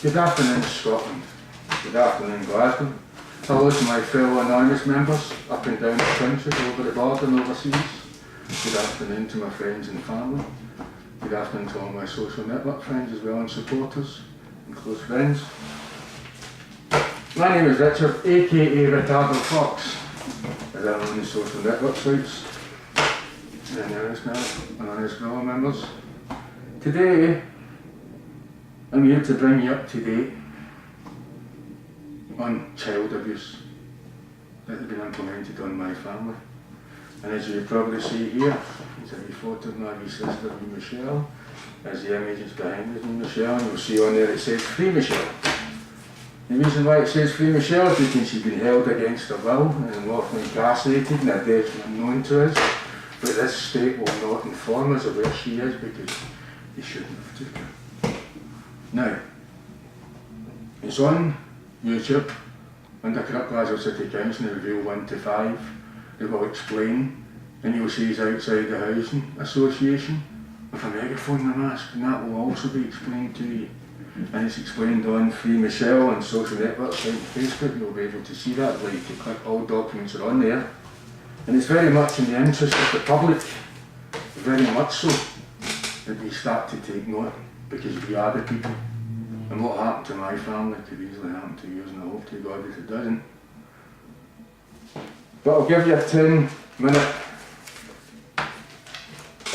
Good afternoon, Scotland. Good afternoon, Glasgow. Hello to my fellow anonymous members up and down the country, over the border and overseas. Good afternoon to my friends and family. Good afternoon to all my social network friends as well, and supporters and close friends. My name is Richard, aka Ricardo Fox, as I'm on the social network sites and anonymous fellow members. Today, I'm here to bring you up to date on child abuse that has been implemented on my family. And as you probably see here, there's a wee photo of my wee sister, wee Michelle. There's the images behind us, wee Michelle, and you'll see on there it says Free Michelle. The reason why it says Free Michelle is because she's been held against her will and unlawfully incarcerated in a death unknown to us. But this state will not inform us of where she is because they shouldn't have took her. Now, it's on YouTube under Corrupt Glasgow City Council in Review 1 to 5. It will explain, and you'll see he's outside the Housing Association with a megaphone and a mask, and that will also be explained to you. And it's explained on Free Michelle on social networks like Facebook. You'll be able to see that. Like to click, all documents are on there. And it's very much in the interest of the public, very much so, that we start to take note, because we are the people. And what happened to my family could easily happen to yours, and I hope to God that it doesn't. But I'll give you a 10-minute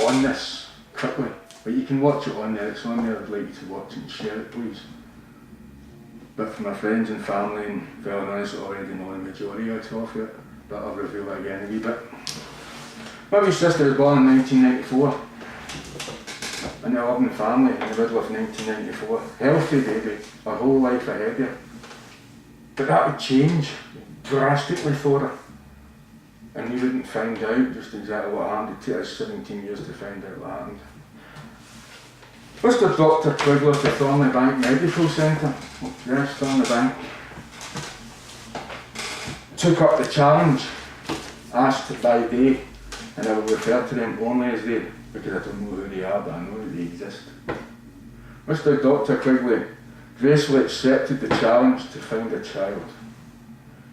on this quickly. But you can watch it on there, it's on there. I'd like you to watch it and share it, please. But for my friends and family and fellow anonymous that already know the majority of it, but I'll reveal it again a wee bit. My wee sister was born in 1994. In a loving family in the middle of 1994. Healthy baby, her whole life ahead of her. But that would change drastically for her. And we wouldn't find out just exactly what happened. It took us 17 years to find out what happened. Mr. Dr. Quigley at the Thornley Bank Medical Centre, yes, Thornley Bank, took up the challenge, asked by they, and I will refer to them only as they, because I don't know who they are, but I know they exist. Mr. Dr. Quigley gracefully accepted the challenge to find a child.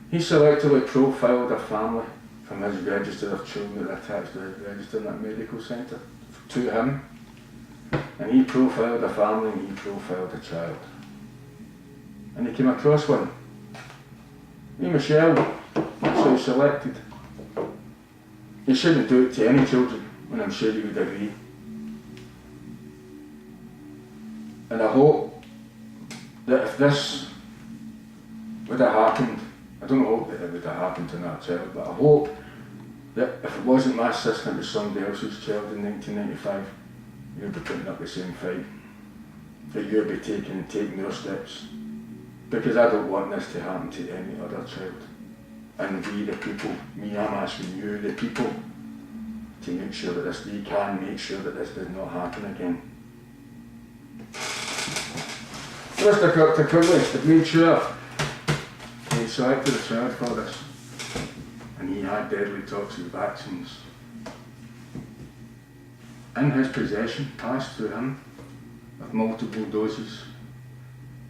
He selectively profiled a family from his register of children that are attached to his register in that medical centre to him. And he profiled a family and he profiled a child. And he came across one. Me, Michelle, that's how he selected. He shouldn't do it to any children, and I'm sure you would agree. And I hope that if this would have happened, I don't hope that it would have happened to that child, but I hope that if it wasn't my sister, it was somebody else's child in 1995, you'd be putting up the same fight. That you'd be taking those steps. Because I don't want this to happen to any other child. And we the people, me, I'm asking you the people, to make sure that we can make sure that this does not happen again. Mr. Dr. Quigley had made sure he selected a child for this. And he had deadly toxic vaccines in his possession, passed through him, with multiple doses,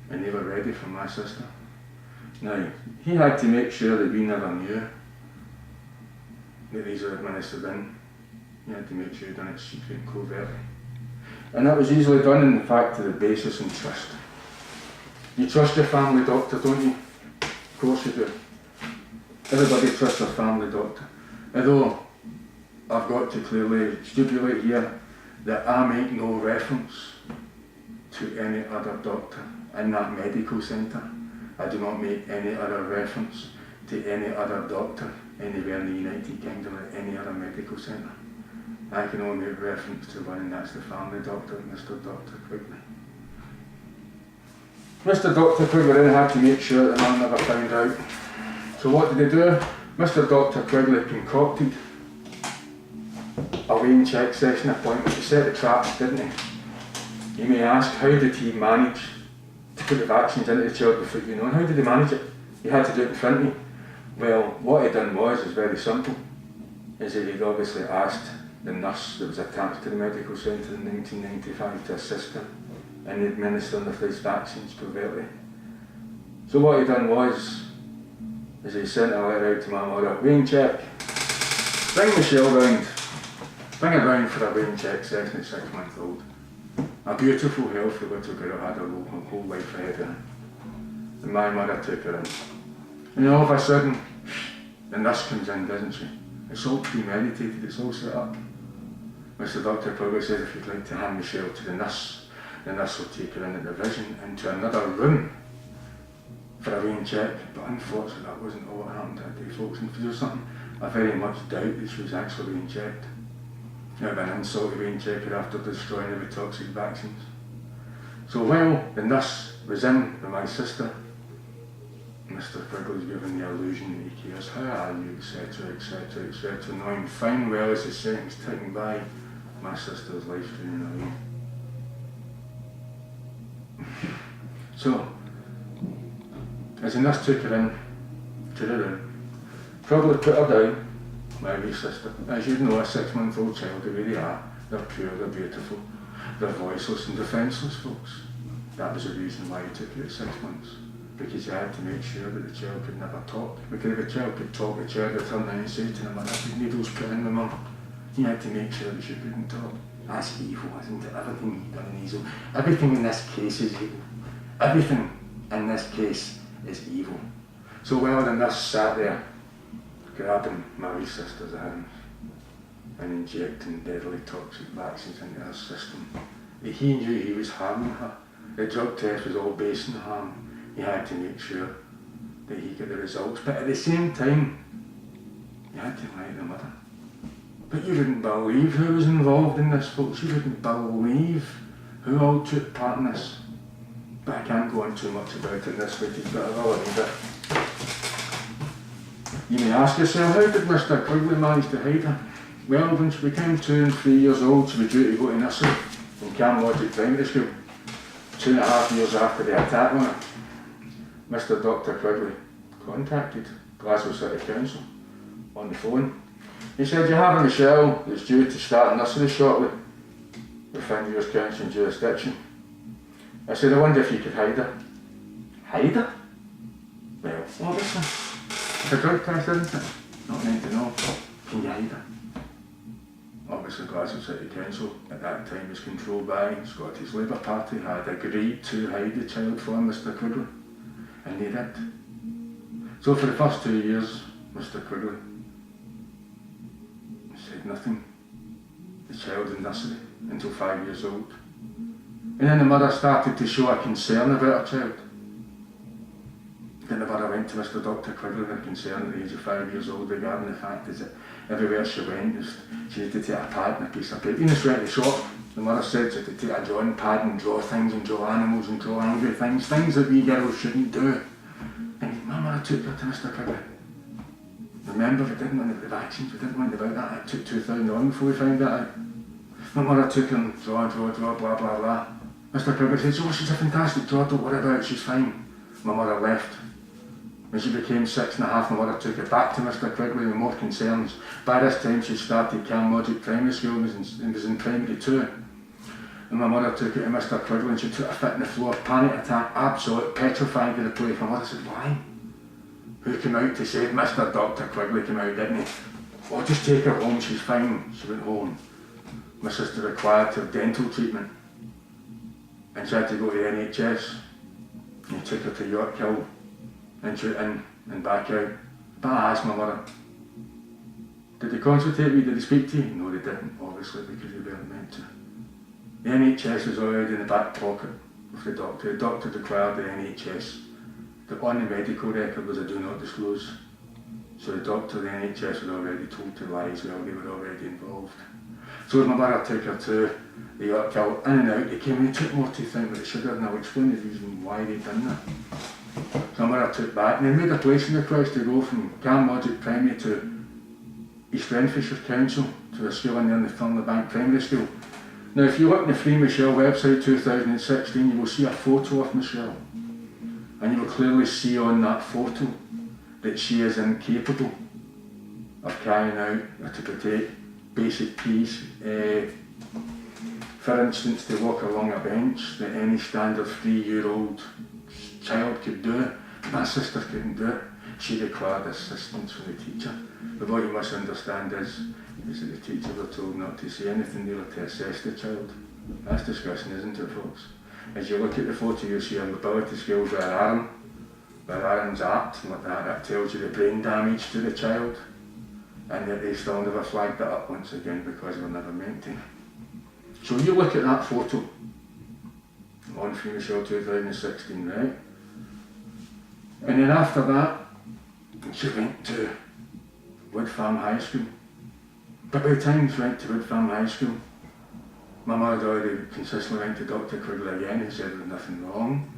and they were ready for my sister. Now, he had to make sure that we never knew that these were administered in. He had to make sure he'd done it secret and covertly. And that was easily done in the fact of the basis and trust. You trust your family doctor, don't you? Of course you do. Everybody trusts their family doctor. Although, I've got to clearly stipulate here that I make no reference to any other doctor in that medical centre. I do not make any other reference to any other doctor anywhere in the United Kingdom or any other medical centre. I can only make reference to one, and that's the family doctor, Mr. Dr. Quigley. Mr. Dr. Quigley then had to make sure that I never found out. So what did he do? Mr. Dr. Quigley concocted a Wayne check session appointment to set the traps, didn't he? You may ask, how did he manage to put the vaccines into the child before you know? And how did he manage it? He had to do it in front of me. Well, what he done is very simple. Is that he'd obviously asked the nurse that was attached to the medical centre in 1995 to assist him and administering the first vaccines covertly. So what he done was, is he sent a letter out to my mother, rain check, bring Michelle round, bring her round for a rain check session at 6 months old. A beautiful, healthy little girl had her whole life ahead of her. And my mother took her in. And all of a sudden, the nurse comes in, doesn't she? It's all premeditated, it's all set up. Mr. Dr. Quigley says if you'd like to hand Michelle to the nurse will take her in at the vision into another room for a rain check. But unfortunately that wasn't all that happened that day, folks. And if there's something, I very much doubt that she was actually rain checked. It would have been an insult to rain check her after destroying every toxic vaccines. So while the nurse was in with my sister, Mr. Quigley's given the illusion that he cares. How are you, etc., etc., etc. Knowing fine well as the seconds ticking by, my sister's life's draining away. So, as the nurse took her in to the room, probably put her down, my wee sister. As you know, a 6-month-old child, the way they are, they're pure, they're beautiful, they're voiceless and defenceless, folks. That was the reason why he took her at 6 months. Because you had to make sure that the child could never talk. Because if a child could talk, the child would turn around and say to the mother, "I've needles put in my mum." You had to make sure that she couldn't talk. That's evil, isn't it? Everything you've done is evil. Everything in this case is evil. Everything in this case is evil. So while the nurse sat there, grabbing my wee sister's arms and injecting deadly toxic vaccines into her system, he knew he was harming her. The drug test was all based on harm. He had to make sure that he got the results, but at the same time, he had to lie to the mother. But you wouldn't believe who was involved in this, folks. You wouldn't believe who all took part in this. But I can't go on too much about it in this footage, but I will a wee bit. You may ask yourself, how did Mr. Quigley manage to hide her? Well, when she became 2 and 3 years old, she was due to go to nursery in Camlogic Primary School, 2.5 years after the attack on her. Mr. Dr. Quigley contacted Glasgow City Council on the phone. He said, "You have a Michelle that's due to start nursery shortly within your council jurisdiction." I said, "I wonder if you could hide her." Hide her? Well, obviously. It's a drug test, isn't it? Not meant to know. Can you hide her? Obviously Glasgow City Council at that time was controlled by Scottish Labour Party, had agreed to hide the child from Mr. Quigley. And they did. So for the first 2 years, Mr. Quigley said nothing. The child in nursery until 5 years old. And then the mother started to show a concern about her child. Then the mother went to Mr. Dr. Quigley with concern at the age of 5 years old regarding the fact is that everywhere she went, she had to take a pad and a piece of paper. Even if she went to the shop, the mother said she had to take a drawing pad and draw things and draw animals and draw angry things that wee girls shouldn't do. And my mother took her to Mr. Quigley. Remember, we didn't want the vaccines, we didn't want about that. It took 2000 on before we found that out. My mother took her and draw, blah, blah, blah. Mr. Quigley said, "Oh, she's a fantastic drawer, don't worry about it, she's fine." My mother left. When she became 6.5, my mother took her back to Mr. Quigley with more concerns. By this time she started Camlogic Primary School and was in primary 2. And my mother took her to Mr. Quigley and she took a fit on the floor, panic attack, absolute petrified to the place. My mother said, "Why?" Who came out to say it? Mr. Dr. Quigley came out, didn't he? "Oh, just take her home, she's fine." She went home. My sister required to have dental treatment. And she had to go to the NHS. And he took her to York Hill. And she went in and back out. But I asked my mother, "Did they consultate me? Did they speak to you?" No, they didn't, obviously, because they weren't meant to. The NHS was already in the back pocket of the doctor. The doctor declared the NHS that on the medical record was a do not disclose. So the doctor, the NHS, was already told to lie as well, they were already involved. So my mother took her to the York Hill, in and out, they came and they took more teeth out, but they should have, and I'll explain the reason why they'd done that. So my mother took back, and they made a placing request to go from Camlogic Primary to East Renfrewshire Council to a school in there in the Thurlebank Primary School. Now if you look on the Free Michelle website 2016, you will see a photo of Michelle. And you will clearly see on that photo that she is incapable of carrying out or to protect basic for instance, to walk along a bench that any standard 3-year-old child could do. My sister couldn't do it. She required assistance from the teacher. But what you must understand is that the teachers were told not to say anything there to assess the child. That's disgusting, isn't it, folks? As you look at the photo, you'll see a mobility skills with her arm, where Aaron's apt, and like that tells you the brain damage to the child, and yet they still never flagged that up once again because they were never meant to. So you look at that photo on Free Michelle 2016, right? And then after that, she went to Wood Farm High School. But by the time she went to Wood Farm High School, my mother had already consistently went to Dr. Quigley again and said there was nothing wrong.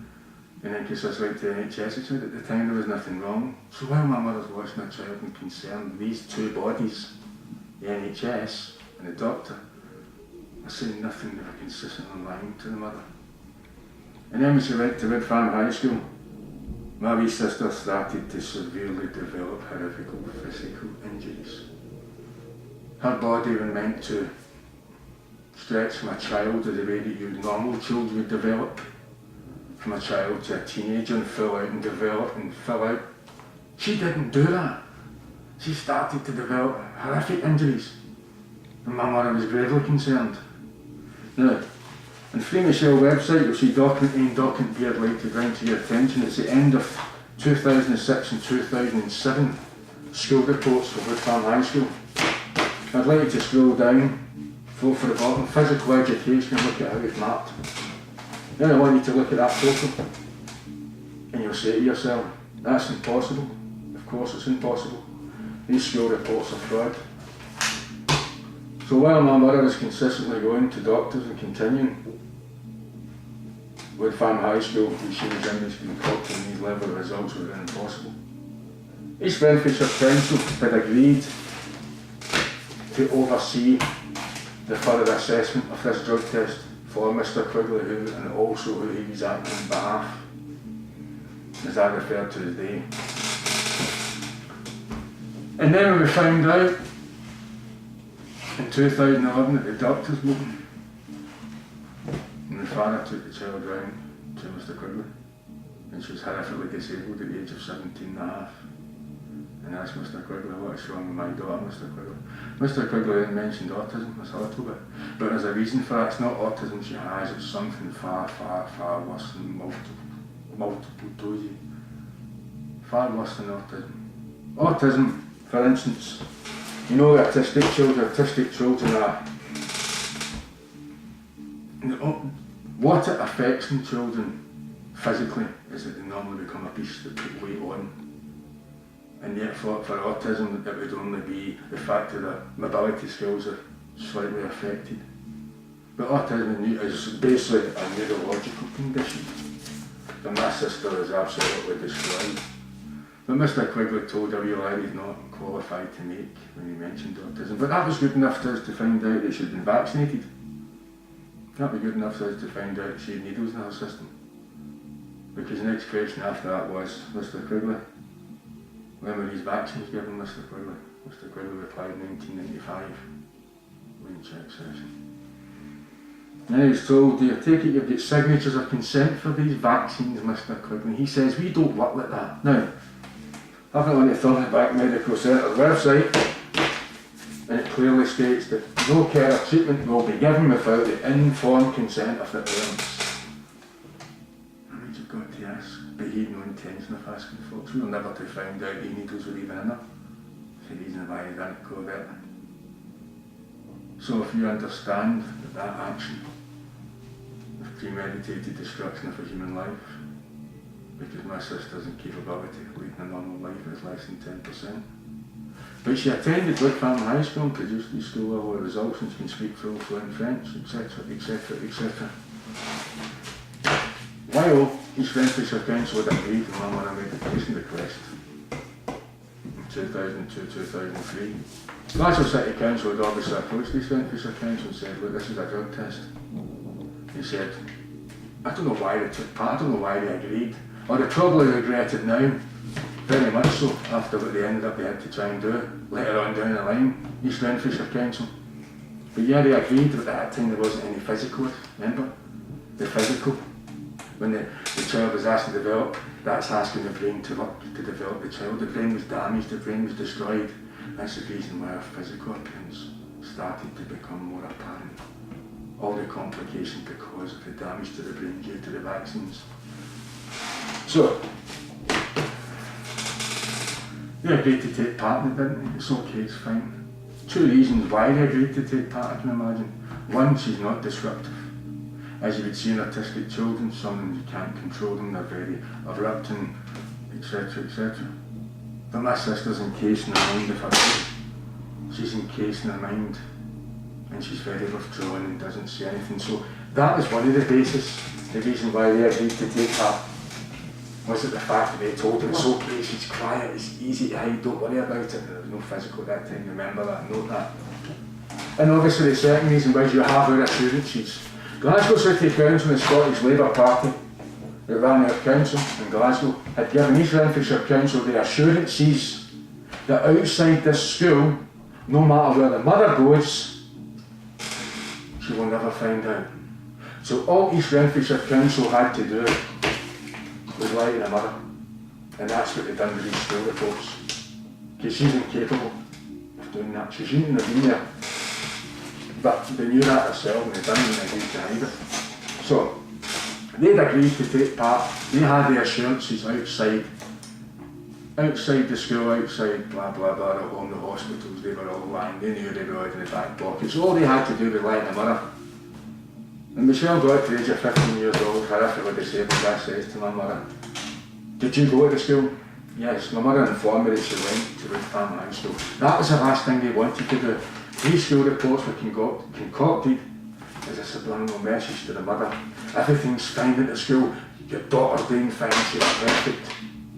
And then consistently went to the NHS and said at the time there was nothing wrong. So while my mother's watching her child and concerned, these two bodies, the NHS and the doctor, are saying nothing that were consistently lying to the mother. And then when she went to Wood Farm High School, my wee sister started to severely develop horrific physical injuries. Her body was meant to stretch from a child as the way that your normal children would develop, from a child to a teenager and fill out and develop and fill out. She didn't do that. She started to develop horrific injuries, and my mother was gravely concerned. Now, on Free Michelle website, you'll see document B I'd like to bring to your attention. It's the end of 2006 and 2007 school reports for Wood Farm High School. I'd like you to scroll down, go for the bottom, physical education, and look at how it's mapped. Then I want you to look at that photo, and you'll say to yourself, that's impossible. Of course it's impossible. These school reports are fraud. So while my mother was consistently going to doctors and continuing, Wood Farm High School, when she was in, was concocting these level of results were impossible. East Renfrewshire Council had agreed to oversee the further assessment of this drug test for Mr. Quigley, and also who he was acting on behalf, as I referred to as they. And then we found out in 2011 at the doctor's meeting, and the father took the child round to Mr. Quigley, and she was horrifically disabled at the age of 17 and a half. And asked Mr. Quigley, what's wrong with my daughter, Mr. Quigley? Mr. Quigley didn't mention autism, it's a little bit. But there's a reason for that. It's not autism she has, it's something far, far, far worse than multiple doses. Far worse than autism. Autism, for instance, you know autistic children are, what it affects in children physically is that they normally become a beast that put weight on. And yet for autism it would only be the fact that their mobility skills are slightly affected. But autism is basically a neurological condition that my sister is absolutely destroyed. But Mr. Quigley told her real lie he's not qualified to make when he mentioned autism. But that was good enough for us to find out that she'd been vaccinated. That was good enough for us to find out she had needles in her system. Because the next question after that was, Mr. Quigley, when were these vaccines given, Mr. Quigley? Mr. Quigley replied 1995. Wayne check session. Now he's told, do you take it you've got signatures of consent for these vaccines, Mr. Quigley? He says, we don't work like that. Now, I've got on the Thornback Medical Centre's website, and it clearly states that no care or treatment will be given without the informed consent of the parents. You've got to ask, but he had no intention of asking folks. We were never to find out the needles were even in her. It's the reason why he didn't go there. So if you understand that action of premeditated destruction of a human life, because my sister's incapability of leading a normal life is less than 10%. But she attended Wood Farm High School and produced these school level results, and she can speak fluent French, etc., etc., etc. While East Renfrewshire Council had agreed on my medication request in 2002-2003, Glasgow City Council had obviously approached East Renfrewshire Council and said, look, this is a drug test. He said, I don't know why they took part, I don't know why they agreed, or they probably regret it now, very much so, after what they ended up they had to try and do it later on down the line, East Renfrewshire Council. But yeah, they agreed that at that time there wasn't any physical, remember? The physical. When the child was asked to develop, that's asking the brain to work to develop the child. The brain was damaged, the brain was destroyed. That's the reason why our physical appearance started to become more apparent. All the complications because of the damage to the brain due to the vaccines. So, they agreed to take part in it, didn't they? It's okay, it's fine. 2 reasons why they agreed to take part, I can imagine. One, she's not disruptive. As you would see in autistic children, some of them you can't control them, they're very abrupt and etc, etc. But my sister's encased in her mind of her own. She's encased in her mind and she's very withdrawn and doesn't say anything. So that was one of the bases, the reason why they agreed to take part. Was it the fact that they told her it's okay, she's quiet, it's easy to hide, don't worry about it. There was no physical at that time, remember that, note that. And obviously the second reason was you have our assurances. Glasgow City Council and the Scottish Labour Party that ran our council in Glasgow had given East Renfrewshire Council the assurances that outside this school, no matter where the mother goes, she will never find out. So all East Renfrewshire Council had to do was lie to the mother, and that's what they've done with these school reports. Because she's incapable of doing that. She shouldn't have been there. But they knew that herself and they didn't agree to hide it. So, they'd agreed to take part. They had the assurances outside the school, outside blah blah blah, all the hospitals, they were all lying. They knew they were out in the back pocket. So all they had to do was lie to the mother. And Michelle got to the age of 15 years old, horrifically disabled, that says to my mother, "Did you go to the school?" "Yes." My mother informed me that she went to Woodfarm High School. That was the last thing they wanted to do. These school reports were concocted as a subliminal message to the mother. Everything's fine at the school, your daughter's doing fine, she's perfect.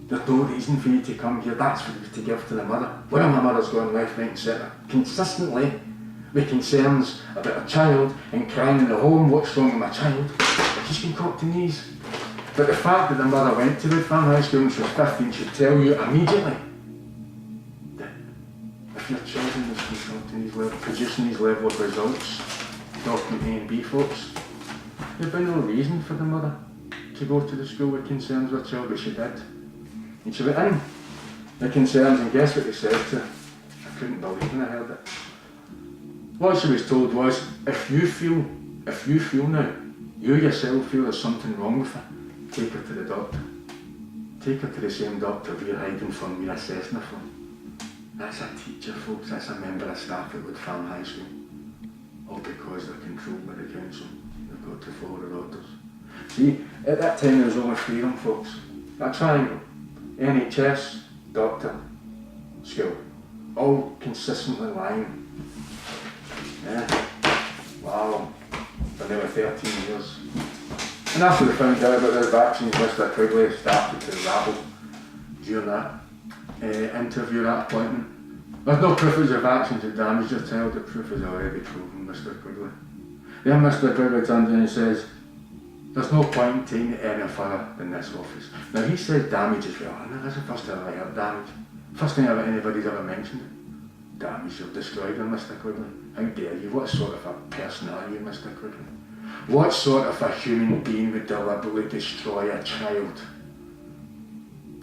There's no reason for you to come here. That's what it was to give to the mother. One of my mother's gone left, right and centre, consistently with concerns about a child and crying in the home, what's wrong with my child? She's concocting these. But the fact that the mother went to Woodfarm High School when she was 15 should tell you immediately that if your children is concocting these level, producing these level of results, document A and B folks, there'd be no reason for the mother to go to the school with concerns with her child, but she did. And she went in the concerns, and guess what they said to her? I couldn't believe when I heard it. What she was told was, if you feel now, you yourself feel there's something wrong with her, take her to the doctor. Take her to the same doctor we're hiding from, we're assessing her from. That's a teacher, folks, that's a member of staff at Woodfarm High School. All because they're controlled by the council. They've got to follow the orders. See, at that time there was only 3 of them, folks. A triangle. NHS, doctor, school. All consistently lying. Yeah. Wow. For nearly 13 years. And after they found out about their vaccines, Mr. Quigley started to rabble during that interview, that appointment. There's no proof of the vaccines that damaged your child, the proof is already proven, Mr. Quigley. Then Mr. Quigley turns in and says, there's no point in taking it any further than this office. Now he says damage as well, and that's the first time I heard damage. First time ever anybody's ever mentioned it. Damage, you've destroyed him, Mr. Quigley. How dare you? What sort of a person are you, Mr. Quigley? What sort of a human being would deliberately destroy a child?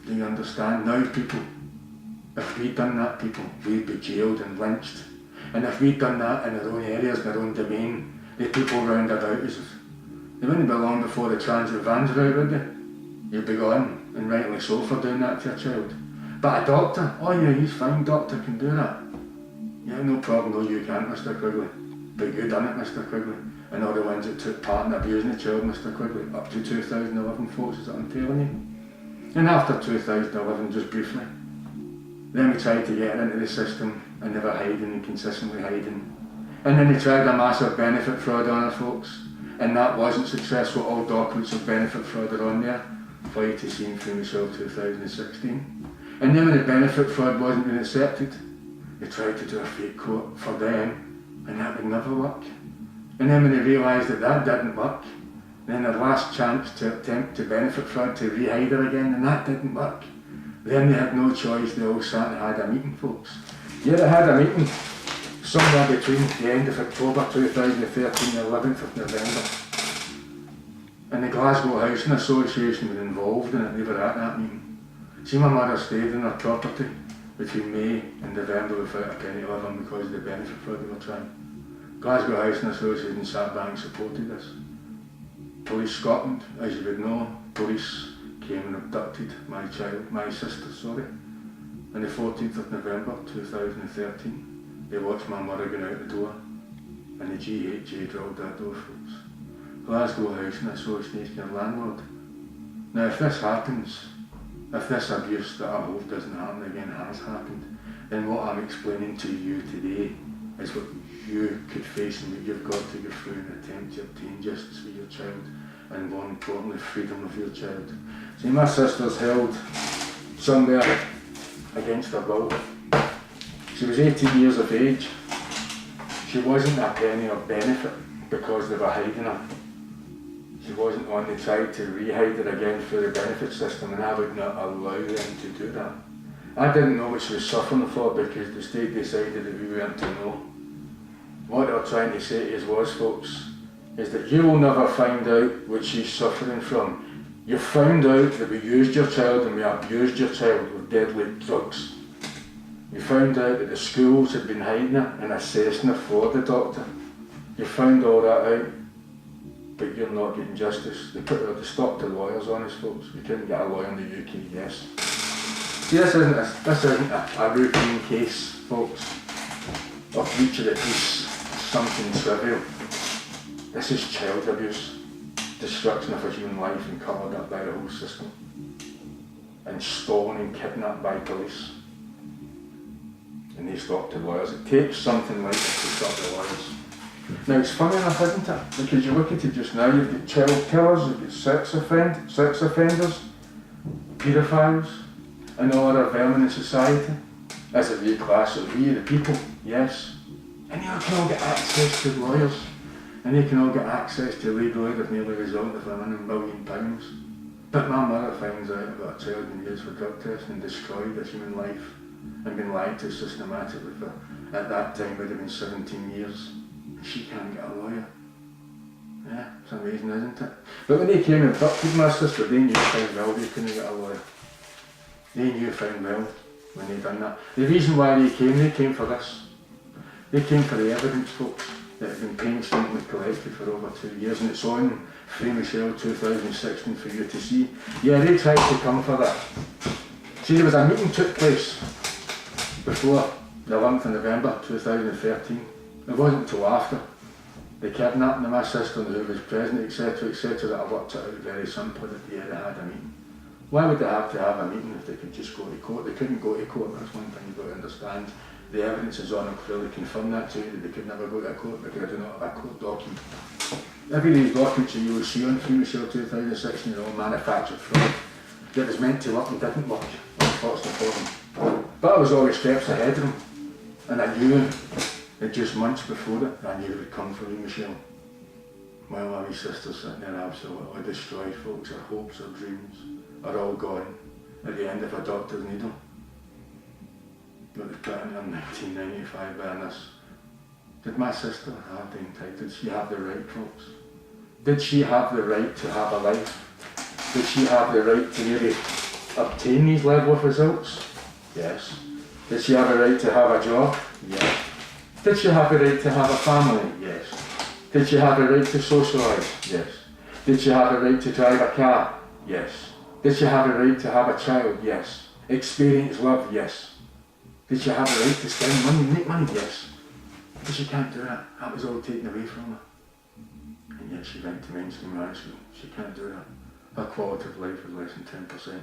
Do you understand? Now people, if we'd done that, people, we'd be jailed and lynched. And if we'd done that in our own areas, in our own domain, the people round about us, they wouldn't be long before the transit vans were out, would they? You'd be gone, and rightly so, for doing that to a child. But a doctor, oh yeah, he's fine, doctor can do that. Yeah, no problem, no you can't, Mr. Quigley. But you done it, Mr. Quigley. And all the ones that took part in abusing the child, Mr. Quigley, up to 2011, folks, is what I'm telling you. And after 2011, just briefly, then we tried to get her into the system, and they were hiding and consistently hiding. And then they tried a massive benefit fraud on her, folks. And that wasn't successful. All documents of benefit fraud are on there for you to see in through Michelle 2016. And then when the benefit fraud wasn't being accepted, they tried to do a fake court for them, and that would never work. And then when they realised that that didn't work, then their last chance to attempt to benefit fraud to re-hide her again, and that didn't work. Then they had no choice, they all sat and had a meeting, folks. Yeah, they had a meeting. somewhere between the end of October 2013 and the 11th of November. And the Glasgow Housing Association were involved in it, they were at that meeting. See, my mother stayed in her property between May and November without a penny to live on because of the benefit fraud they were trying. Glasgow Housing Association sat back and supported this. Police Scotland, as you would know, police came and abducted my sister, on the 14th of November 2013. They watched my mother going out the door and the GHA drilled that door, folks. Glasgow Housing Association, your landlord. Now if this happens, if this abuse that I hope doesn't happen again has happened, then what I'm explaining to you today is what you could face and what you've got to go through in an attempt to obtain justice for your child, and more importantly, freedom of your child. See, my sister's held somewhere against her will. She was 18 years of age. She wasn't a penny of benefit because they were hiding her. She wasn't on the try to re-hide her again through the benefit system, and I would not allow them to do that. I didn't know what she was suffering for because the state decided that we weren't to know. What they were trying to say to us was, folks, is that you will never find out what she's suffering from. You found out that we used your child and we abused your child with deadly drugs. You found out that the schools had been hiding her and assessing her for the doctor. You found all that out, but you're not getting justice. They stopped the lawyers on us, folks. We couldn't get a lawyer in the UK, yes. See, this isn't a routine case, folks, of breach of the peace, something trivial. This is child abuse, destruction of a human life and covered up by the whole system, and stolen and kidnapped by police. And they stopped the lawyers. It takes something like this to stop the lawyers. Now it's funny enough, isn't it? Because you look at it just now, you've got child killers, you've got sex offenders, paedophiles, and all other vermin in society. As a wee class of we, the people, yes. And they can all get access to lawyers, and they can all get access to legal aid if nearly resulted from £1 million. But my mother finds out about a child being used for drug testing and destroyed a human life and been lied to systematically for, at that time, would have been 17 years. She can't get a lawyer. Yeah, it's amazing, isn't it? But when they came and abducted my sister, they knew fine well they couldn't get a lawyer. They knew fine well when they done that. The reason why they came for this. They came for the evidence, folks, that had been painstakingly collected for over 2 years, and it's on Free Michelle 2016 for you to see. Yeah, they tried to come for that. See, there was a meeting took place before the 11th of November 2013. It wasn't until after the kidnapping of my sister and who was present, etc., that I worked it out very simply that they had a meeting. Why would they have to have a meeting if they could just go to court? They couldn't go to court, that's one thing you've got to understand. The evidence is on and clearly confirmed that to you, that they could never go to court because they do not have a court document. Every of these documents that you will see on Free Michelle 2016 are all manufactured fraud. That was meant to work and didn't work, unfortunately for them. But I was always steps ahead of them, and I knew that just months before it, I knew it would come for me, Michelle. My wee sister's sitting there absolutely destroyed, folks. Her hopes, her dreams are all gone at the end of a doctor's needle. But they put in her 1995 banners. Did my sister have the entitlement? Did she have the right, folks? Did she have the right to have a life? Did she have the right to maybe obtain these level of results? Yes. Did she have a right to have a job? Yes. Did she have the right to have a family? Yes. Did she have the right to socialise? Yes. Did she have the right to drive a car? Yes. Did she have the right to have a child? Yes. Experience love? Yes. Did she have the right to spend money, make money? Yes. But she can't do that. That was all taken away from her. And yet she went to mainstream high school. She can't do that. Her quality of life was less than 10%.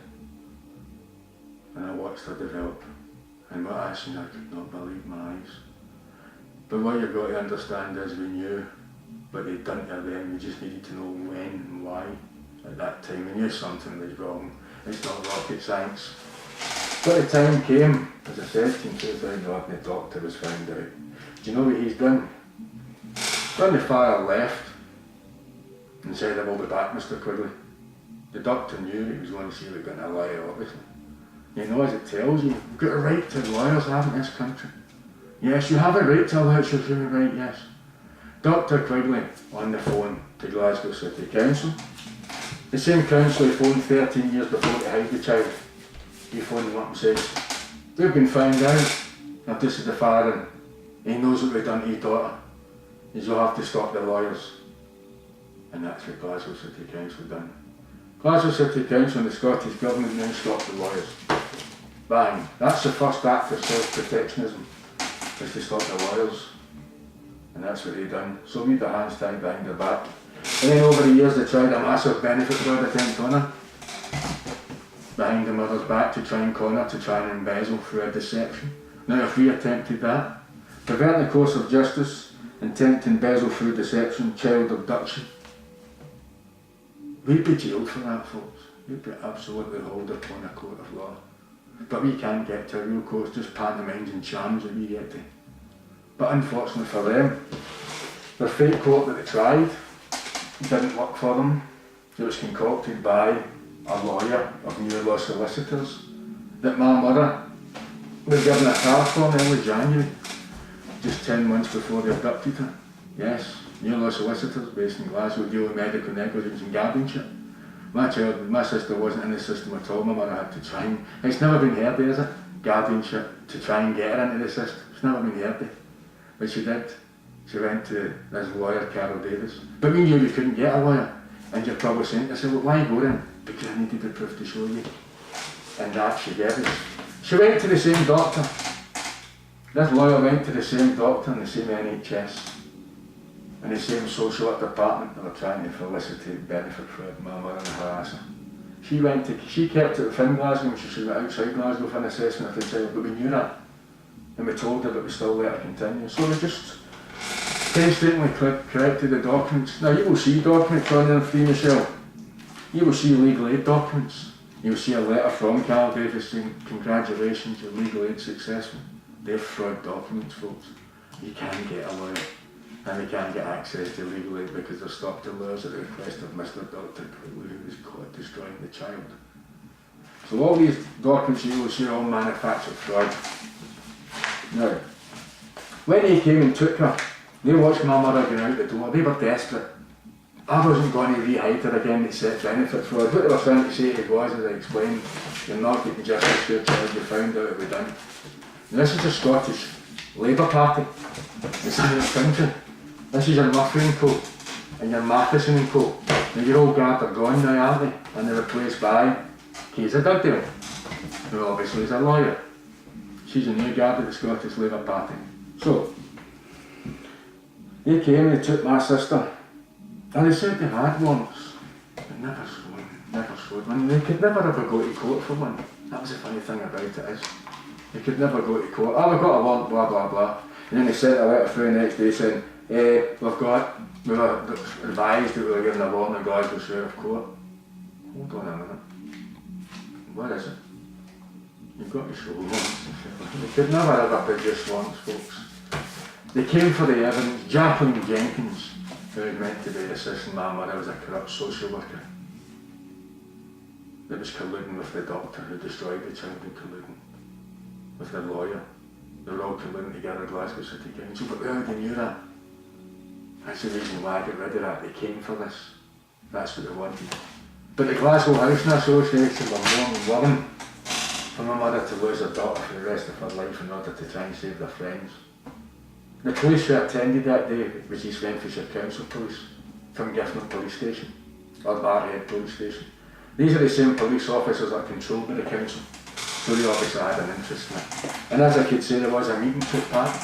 And I watched her develop. And what I seen, I could not believe my eyes. But what you've got to understand is we knew what they'd done to them. We just needed to know when and why. At that time, we knew something was wrong. It's not rocket science. But the time came, as I said, in 2011, the doctor was found out. Do you know what he's done? From the far left and said, I will be back, Mr. Quigley. The doctor knew he was going to see if we got a lawyer, obviously. You know, as it tells you, you've got a right to lawyers have in this country. Yes, you have a right to allege your human right, yes. Dr. Quigley on the phone to Glasgow City Council. The same council he phoned 13 years before to hide the child. He phoned them up and says, we've been found out that this is the father and he knows what we've done to his daughter. You'll have to stop the lawyers. And that's what Glasgow City Council done. Glasgow City Council and the Scottish Government now stopped the lawyers. Bang. That's the first act of self-protectionism, is to stop the lawyers. And that's what they done. So we had their hands tied behind their back. And then over the years they tried a massive benefit fraud attempt on her. Behind the mother's back to try and con her, to try and embezzle through a deception. Now if we attempted that, perverting the course of justice, intent to embezzle through deception, child abduction, we'd be jailed for that, folks. We'd be absolutely hauled upon a court of law. But we can't get to a real court, just pantomimes and charms that we get to. But unfortunately for them, their fake court that they tried didn't work for them. It was concocted by a lawyer of New Law Solicitors that my mother was given a car for in early January, just 10 months before they abducted her. Yes, New Law Solicitors based in Glasgow deal with medical negligence and guardianship. My sister wasn't in the system at all. My mother had to try and, it's never been heard of, is it? Guardianship, to try and get her into the system. It's never been heard of. But she did. She went to this lawyer, Carol Davis. But we knew we couldn't get a lawyer. And you're probably saying to yourself, well, why go then? Because I needed the proof to show you. And that she gave us. She went to the same doctor. This lawyer went to the same doctor in the same NHS. In the same social work department that were trying to felicitate benefit for my mother and harass her. She kept it within Glasgow and she went outside Glasgow for an assessment of the child, but we knew that. And we told her, but we still let her continue. So we just painstakingly corrected the documents. Now you will see documents on there for you, Michelle. You will see legal aid documents. You'll see a letter from Carl Davis saying, congratulations, your legal aid successful. They're fraud documents, folks. You can get a lawyer. And they can't get access to legal aid because they're stopped the lawyers at the request of Mr. Dr. Quigley, who was caught destroying the child. So all these documents you will see are all manufactured fraud. Now, when they came and took her, they watched my mother going out the door. They were desperate. I wasn't going to re-hide her again to set benefit fraud. What they were trying to say to it was, as I explained, you're not getting justice for your child, you found out it was done. And this is the Scottish Labour Party. It's in this country. This is your Murphy and Co. and your Matheson and Co. Now your old guard are gone now, aren't they? And they're replaced by Kaysa Dugdale, who obviously is a lawyer. She's a new guard of the Scottish Labour Party. So, they came and they took my sister, and they said they had warrants, but never showed one. They could never ever go to court for one. That was the funny thing about it is, they could never go to court. Oh, we've got a warrant, blah blah blah. And then they sent a letter through the next day saying, we were advised that we were given a warrant in Glasgow Sheriff Court. Hold on a minute. Where is it? You've got to show warrants. They could never ever produce warrants, folks. They came for the evidence. Jacqueline Jenkins, who was meant to be assisting my mother, was a corrupt social worker that was colluding with the doctor who destroyed the child, and colluding with the lawyer. They were all colluding together at Glasgow City Council, but we already knew that. That's the reason why I got rid of that. They came for this. That's what they wanted. But the Glasgow Housing Association were more than willing for my mother to lose her daughter for the rest of her life in order to try and save their friends. The police who attended that day was East Renfrewshire Council Police from Gifford Police Station, or Barhead Police Station. These are the same police officers that are controlled by the council, so they obviously had an interest in it. And as I could say, there was a meeting took part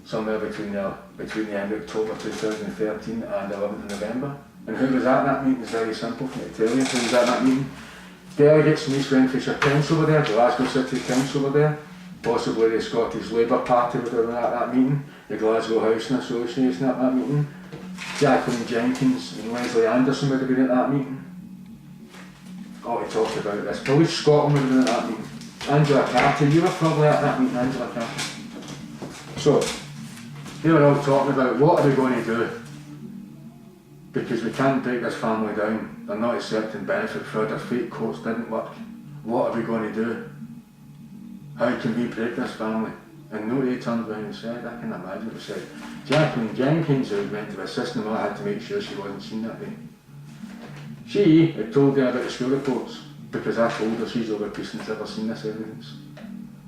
somewhere between the end of October 2013 and 11th November. And who was at that meeting? It's very simple for me to tell you who was at that meeting. Delegates from East Renfrewshire Council were there, Glasgow City Council were there, possibly the Scottish Labour Party were at that meeting, the Glasgow Housing Association at that meeting, Jacqueline Jenkins and Leslie Anderson would have been at that meeting. Oh, we talked about this. Police Scotland would have been at that meeting. Angela Carter, you were probably at that meeting, Angela Carter. So, they were all talking about what are we going to do, because we can't break this family down. They're not accepting benefit fraud, their fake courts didn't work. What are we going to do? How can we break this family? And nobody turned around and said, I can imagine it said, Jacqueline Jenkins, who went to assist them, I had to make sure she wasn't seen that day. She had told me about the school reports because I told her she's over since ever seen this evidence.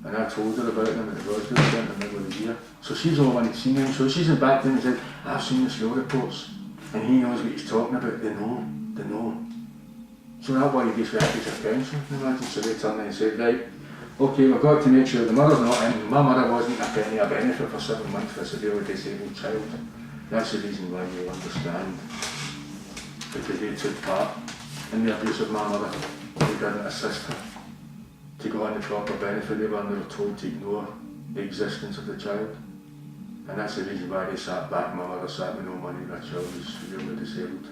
And I told her about them at the Roswell Centre in the middle of the year. So she's all one had seen them. So she's in back then and said, I've seen the school reports. And he knows what he's talking about. They know. So that why he gets reacted to council. Imagine. So they turned and said, right, okay, we've got to make sure the mother's not in. My mother wasn't a penny of benefit for 7 months for a severely disabled child. That's the reason why you understand. Because they took part in the abuse of my mother. They didn't assist her to go on the proper benefit. They were told to ignore the existence of the child. And that's the reason why they sat back. My mother sat with no money. That child was severely disabled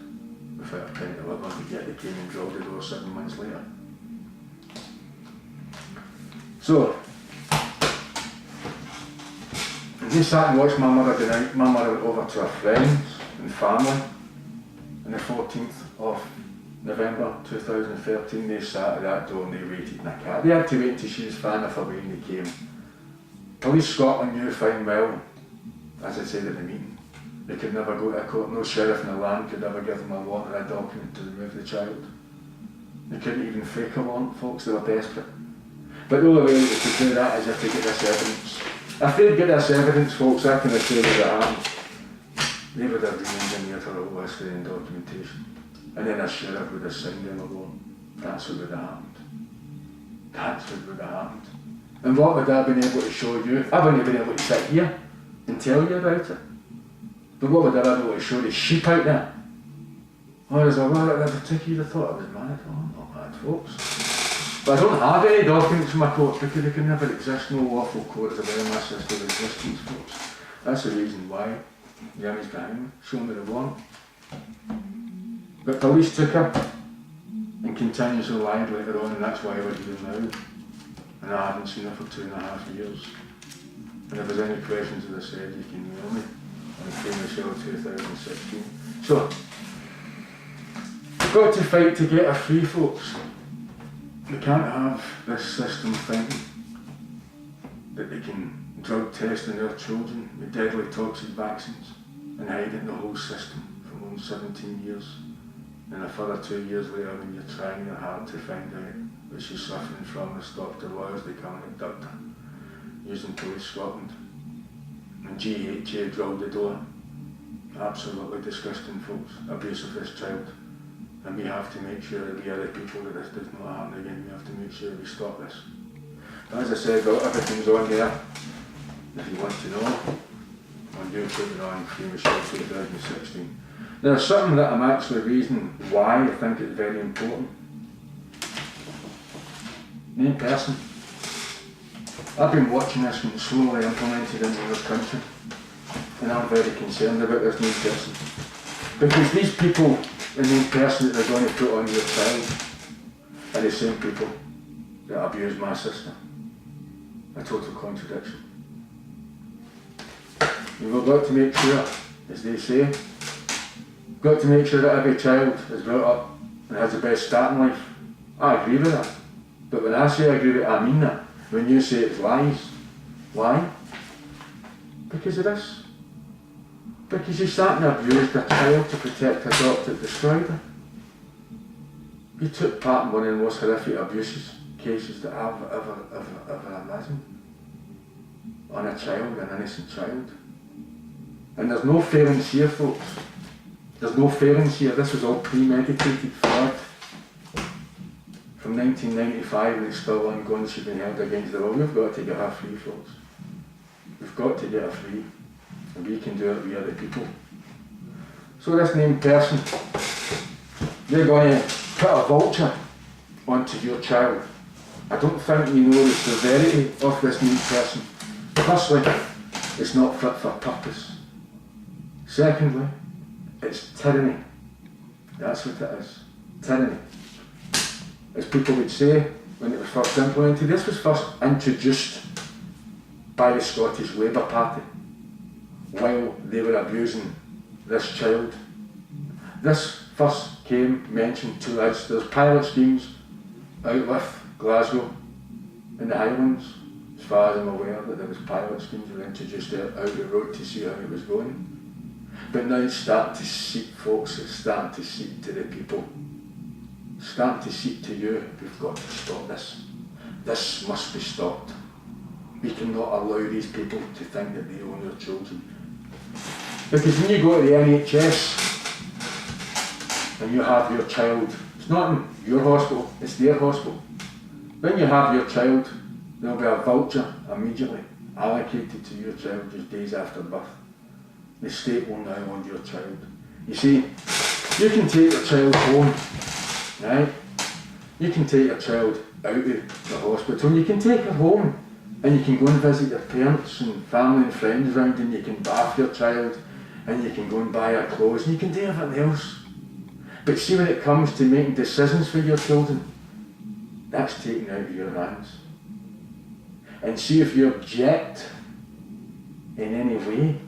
without a penny to live on. But yet they came and drilled the door 7 months later. So, they sat and watched my mother go out. My mother went over to her friends and family on the 14th of November 2013. They sat at that door and they waited in a car. They had to wait until she was far enough away and they came. Police Scotland knew fine well, as I said at the meeting, they could never go to a court. No sheriff in the land could ever give them a warrant or a document to remove the child. They couldn't even fake a warrant, folks. They were desperate. But the only way they could do that is if they get this evidence. If they'd get this evidence, folks, I can assure you that happened. They would have re-engineered her whole history and documentation. And then a sheriff would have signed them a warrant. That's what would have happened. That's what would have happened. And what would I have been able to show you? I wouldn't have been able to sit here and tell you about it. But what would I have been able to show the sheep out there? Or is there a particular thought I was mad? Oh, I'm not mad, folks. But I don't have any documents from my court because they can never exist. No lawful court is aware of my sister's existence, folks. That's the reason why the image behind me, show me the warrant. But police took her and continued to lie later on, and that's why we're here now. And I haven't seen her for 2.5 years. And if there's any questions, as I said, you can email me on Michelle 2016. So, we've got to fight to get her free, folks. We can't have this system thinking that they can drug test in their children with deadly toxic vaccines and hide it in the whole system for more than 17 years. And a further 2 years later, when you're trying your hard to find out what she's suffering from, this Dr. Lawyers, they can't abduct her, using Police Scotland. And GHA drilled the door. Absolutely disgusting, folks. Abuse of this child. And we have to make sure that we are the people that this does not happen again. We have to make sure we stop this. As I said, everything's on there. If you want to know, on YouTube and on Free Michelle 2016. There's something that I'm actually reasoning why I think it's very important. Name person. I've been watching this and slowly implemented into this country. And I'm very concerned about this name person. Because these people, the main person that they're going to put on your child are the same people that abused my sister. A total contradiction. We've got to make sure, as they say, we've got to make sure that every child is brought up and has the best start in life. I agree with that. But when I say I agree with it, I mean that. When you say it's lies, why? Because of this. Because you sat and abused a child to protect a doctor that destroyed her. You took part in one of the most horrific abuses cases that I've ever imagined. On a child, an innocent child. And there's no fairness here, folks. There's no fairness here. This was all premeditated fraud. From 1995 and it's still ongoing, she's been held against the law. We've got to get her free, folks. We've got to get her free. And we can do it, we are the people. So this named person, they're going to put a vulture onto your child. I don't think you know the severity of this named person. Firstly, it's not fit for purpose. Secondly, it's tyranny. That's what it is. Tyranny. As people would say when it was first implemented, this was first introduced by the Scottish Labour Party while they were abusing this child. This first came mentioned to us. There's pilot schemes out with Glasgow in the Highlands as far as I'm aware, that there was pilot schemes were introduced out the road to see how it was going. But now it's starting to seep, folks, it's starting to seep to the people. It's starting to seep to you. We've got to stop this. This must be stopped. We cannot allow these people to think that they own your children. Because when you go to the NHS and you have your child, it's not in your hospital, it's their hospital. When you have your child, there'll be a voucher immediately allocated to your child just days after birth. The state will now own your child. You see, you can take your child home, right? You can take your child out of the hospital, you can take her home, and you can go and visit your parents and family and friends around, and you can bath your child, and you can go and buy her clothes, and you can do everything else. But see, when it comes to making decisions for your children, that's taken out of your hands. And see, if you object in any way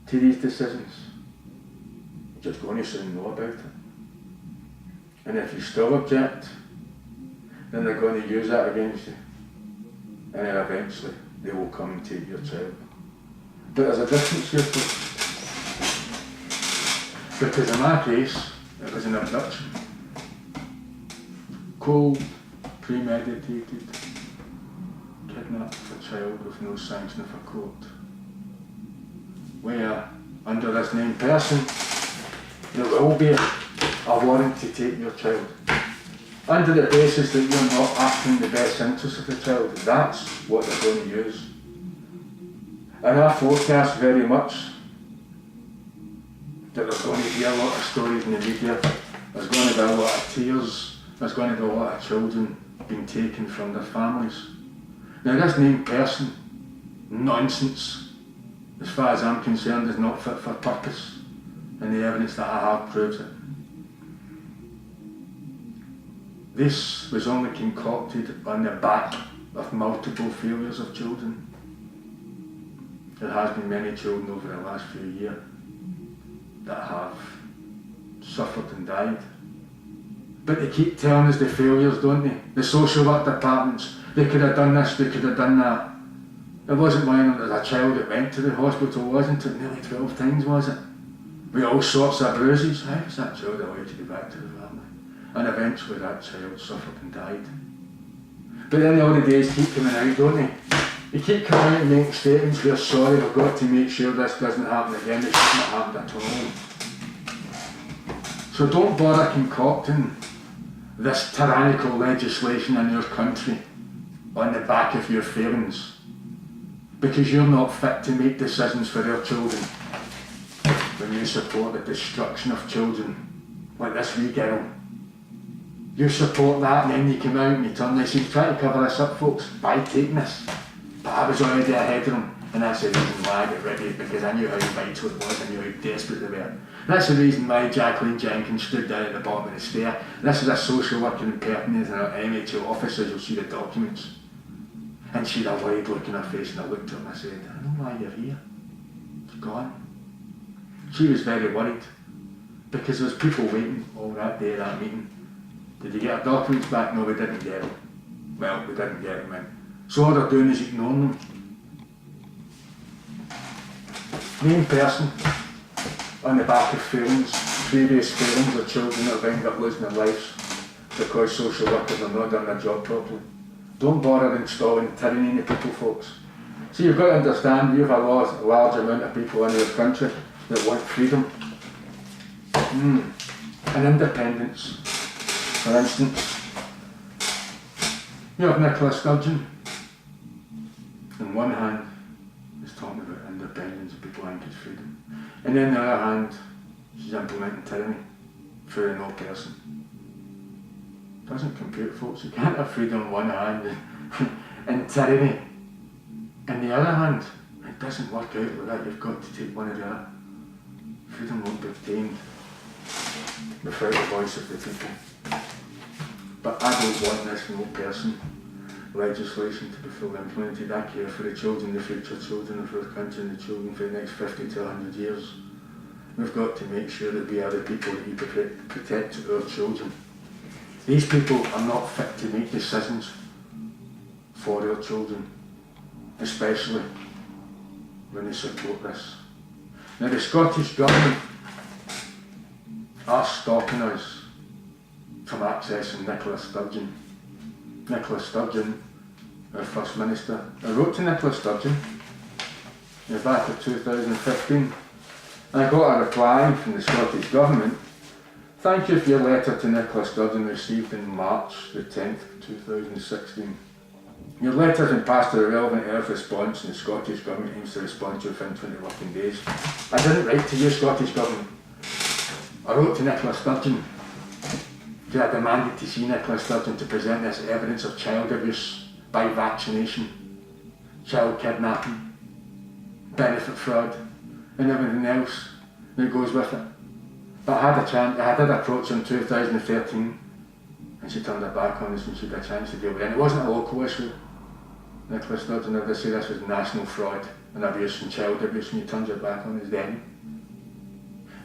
to these decisions, you're just going to soon know about it. And if you still object, then they're going to use that against you. And then eventually they will come and take your child. But there's a difference here, folks. Because in my case, it was an abduction. Cold, premeditated, kidnapped of a child with no sanction of a court. Where, under this named person, there will be a warrant to take your child. Under the basis that you're not acting in the best interest of the child. That's what they're going to use. And I forecast very much that there's going to be a lot of stories in the media. There's going to be a lot of tears. There's going to be a lot of children being taken from their families. Now this named person, nonsense, as far as I'm concerned, is not fit for purpose. And the evidence that I have proves it. This was only concocted on the back of multiple failures of children. There has been many children over the last few years that have suffered and died. But they keep telling us the failures, don't they? The social work departments, they could have done this, they could have done that. It wasn't mine, there was a child that went to the hospital, wasn't it? Nearly 12 times, was it? With all sorts of bruises. How was that child allowed to go back to the family? And eventually that child suffered and died. But then the other days keep coming out, don't they? They keep coming out and making statements, we're sorry, we've got to make sure this doesn't happen again, it shouldn't have happened at all. So don't bother concocting this tyrannical legislation in your country on the back of your failings, because you're not fit to make decisions for their children when you support the destruction of children, like this wee girl. You support that and then you come out and you turn this, you try to cover this up, folks, by taking this. But I was already ahead of them, and that's the reason why I got rid of it, because I knew how vital it was, I knew how desperate they were. That's the reason why Jacqueline Jenkins stood down at the bottom of the stair. This is a social worker impersonating an MHO officer, you'll see the documents. And she had a worried look in her face, and I looked at her and I said, I know why you're here. It's gone. She was very worried, because there was people waiting all that day at that meeting. Did you get our documents back? No, we didn't get them. Well, we didn't get them in. So all they're doing is ignoring them. Main person on the back of failings, previous failings of children that have ended up losing their lives because social workers have not done their job properly. Don't bother installing tyranny in the people, folks. See, you've got to understand, you have a large amount of people in this country that want freedom and independence. For instance, you have Nicola Sturgeon. On one hand, he's talking about independence, people think it's freedom. And then on the other hand, she's implementing tyranny for the no person. Doesn't compute, folks. You can't have freedom on one hand and tyranny on the other hand. It doesn't work out like that. You've got to take one or the other. Freedom won't be obtained without the voice of the people. But I don't want this no person legislation to be fully implemented. I care for the children, the future children of our country and the children for the next 50 to 100 years. We've got to make sure that we are the people that we protect our children. These people are not fit to make decisions for our children, especially when they support this. Now the Scottish Government are stopping us from accessing Nicola Sturgeon. Nicola Sturgeon, our First Minister, I wrote to Nicola Sturgeon in the back of 2015. I got a reply from the Scottish Government. Thank you for your letter to Nicola Sturgeon received in March the 10th, 2016. Your letter has been passed to the relevant Earth response and the Scottish Government aims to respond to you within 20 working days. I didn't write to you, Scottish Government. I wrote to Nicola Sturgeon. I demanded to see Nicola Sturgeon to present this evidence of child abuse by vaccination, child kidnapping, benefit fraud, and everything else that goes with it. But I did approach her in 2013, and she turned her back on us when she got a chance to deal with it. And it wasn't a local issue. Nicola Sturgeon had to say this was national fraud and abuse and child abuse, and you turned your back on us then.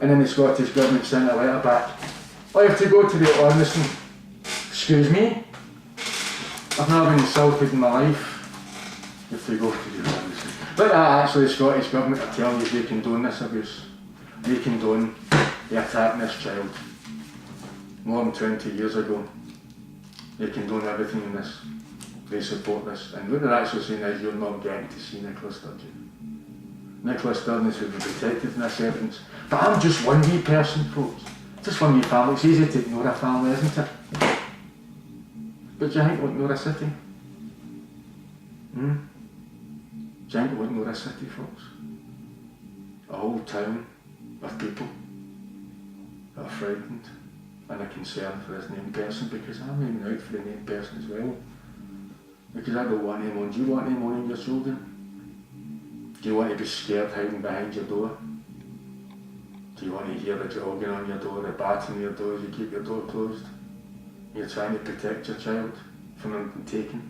And then the Scottish Government sent a letter back. I have to go to the Ombudsman. Excuse me? I've never been insulted in my life. You have to go to the Ombudsman. But actually the Scottish Government are telling you they condone this abuse. They condone the attacking this child. More than 20 years ago. They condone everything in this. They support this. And what they're actually saying is you're not getting to see Nicola Sturgeon. Nicola Sturgeon should be protected from this evidence. But I'm just one wee person, folks. Just one wee family. It's easy to ignore a family, isn't it? But do you think we'll ignore a city? Do you think we'll ignore a city, folks? A whole town of people that are frightened and are concerned for this named person, because I'm aiming out for the named person as well. Because I don't want him on. Do you want him on your children? Do you want to be scared hiding behind your door? Do you want to hear the jogging on your door, the batting on your door as you keep your door closed? You're trying to protect your child from him being taken?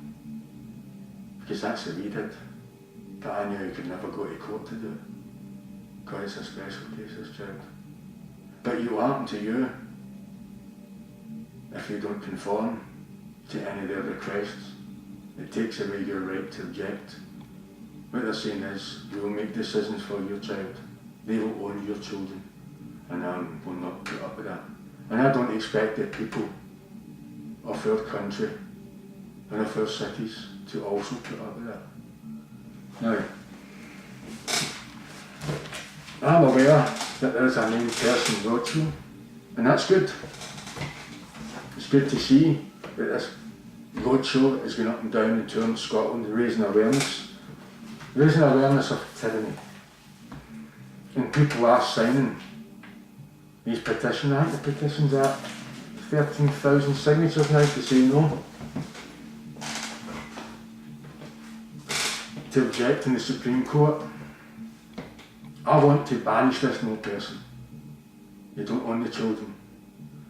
Because that's what we did. But I knew he could never go to court to do it. Because it's a special case, this child. But it will happen to you if you don't conform to any of their requests. It takes away your right to object. What they're saying is, you will make decisions for your child. They will own your children. And I will not put up with that. And I don't expect the people of our country and of our cities to also put up with that. Now, I'm aware that there is a named person roadshow, and that's good. It's good to see that this roadshow is going up and down and touring Scotland, raising awareness of tyranny. And people are signing these petitions. I think the petition's at 13,000 signatures now to say no. To object in the Supreme Court. I want to banish this no person. You don't own the children.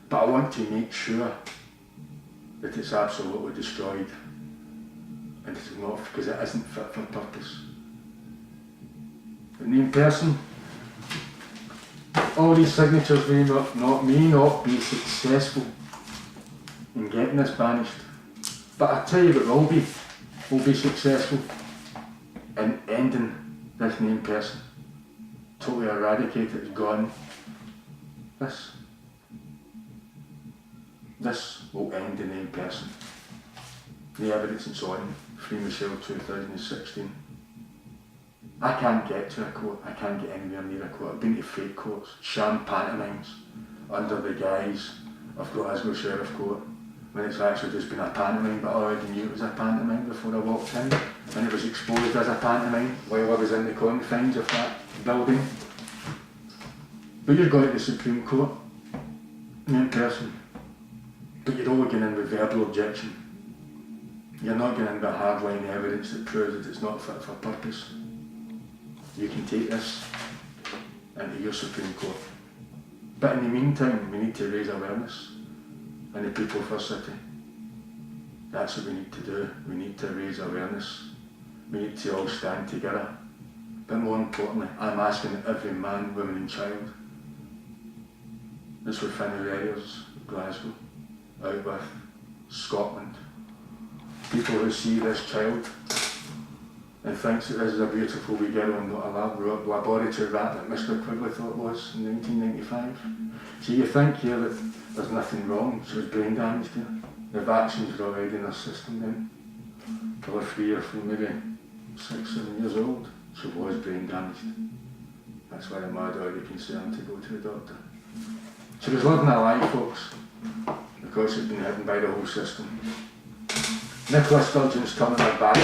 But I want to make sure that it's absolutely destroyed. And it's not, because it isn't fit for purpose. The named person, all these signatures may not be successful in getting this banished. But I tell you what will be successful in ending this named person. Totally eradicate it, it's gone. This will end the named person. The evidence is on Free Michelle 2016. I can't get to a court, I can't get anywhere near a court. I've been to fake courts, sham pantomimes, under the guise of Glasgow Sheriff Court, when it's actually just been a pantomime, but I already knew it was a pantomime before I walked in, and it was exposed as a pantomime while I was in the confines of that building. But you're going to the Supreme Court, in person, but you're only going in with verbal objection. You're not going in with hardline evidence that proves that it's not fit for purpose. You can take this into your Supreme Court. But in the meantime, we need to raise awareness in the people of our city. That's what we need to do. We need to raise awareness. We need to all stand together. But more importantly, I'm asking every man, woman and child that's within our areas, Glasgow, out with Scotland, people who see this child and thinks that this is a beautiful wee girl and not a laboratory rat that Mr. Quigley thought it was in 1995. So you think here that there's nothing wrong, she was brain damaged here. The vaccines are already in her system then. Till 3 or 4, maybe 6, 7 years old, she was brain damaged. That's why the mother already concerned to go to the doctor. She was living a lie, folks, because she's been hidden by the whole system. Nicola Sturgeon's turning her back.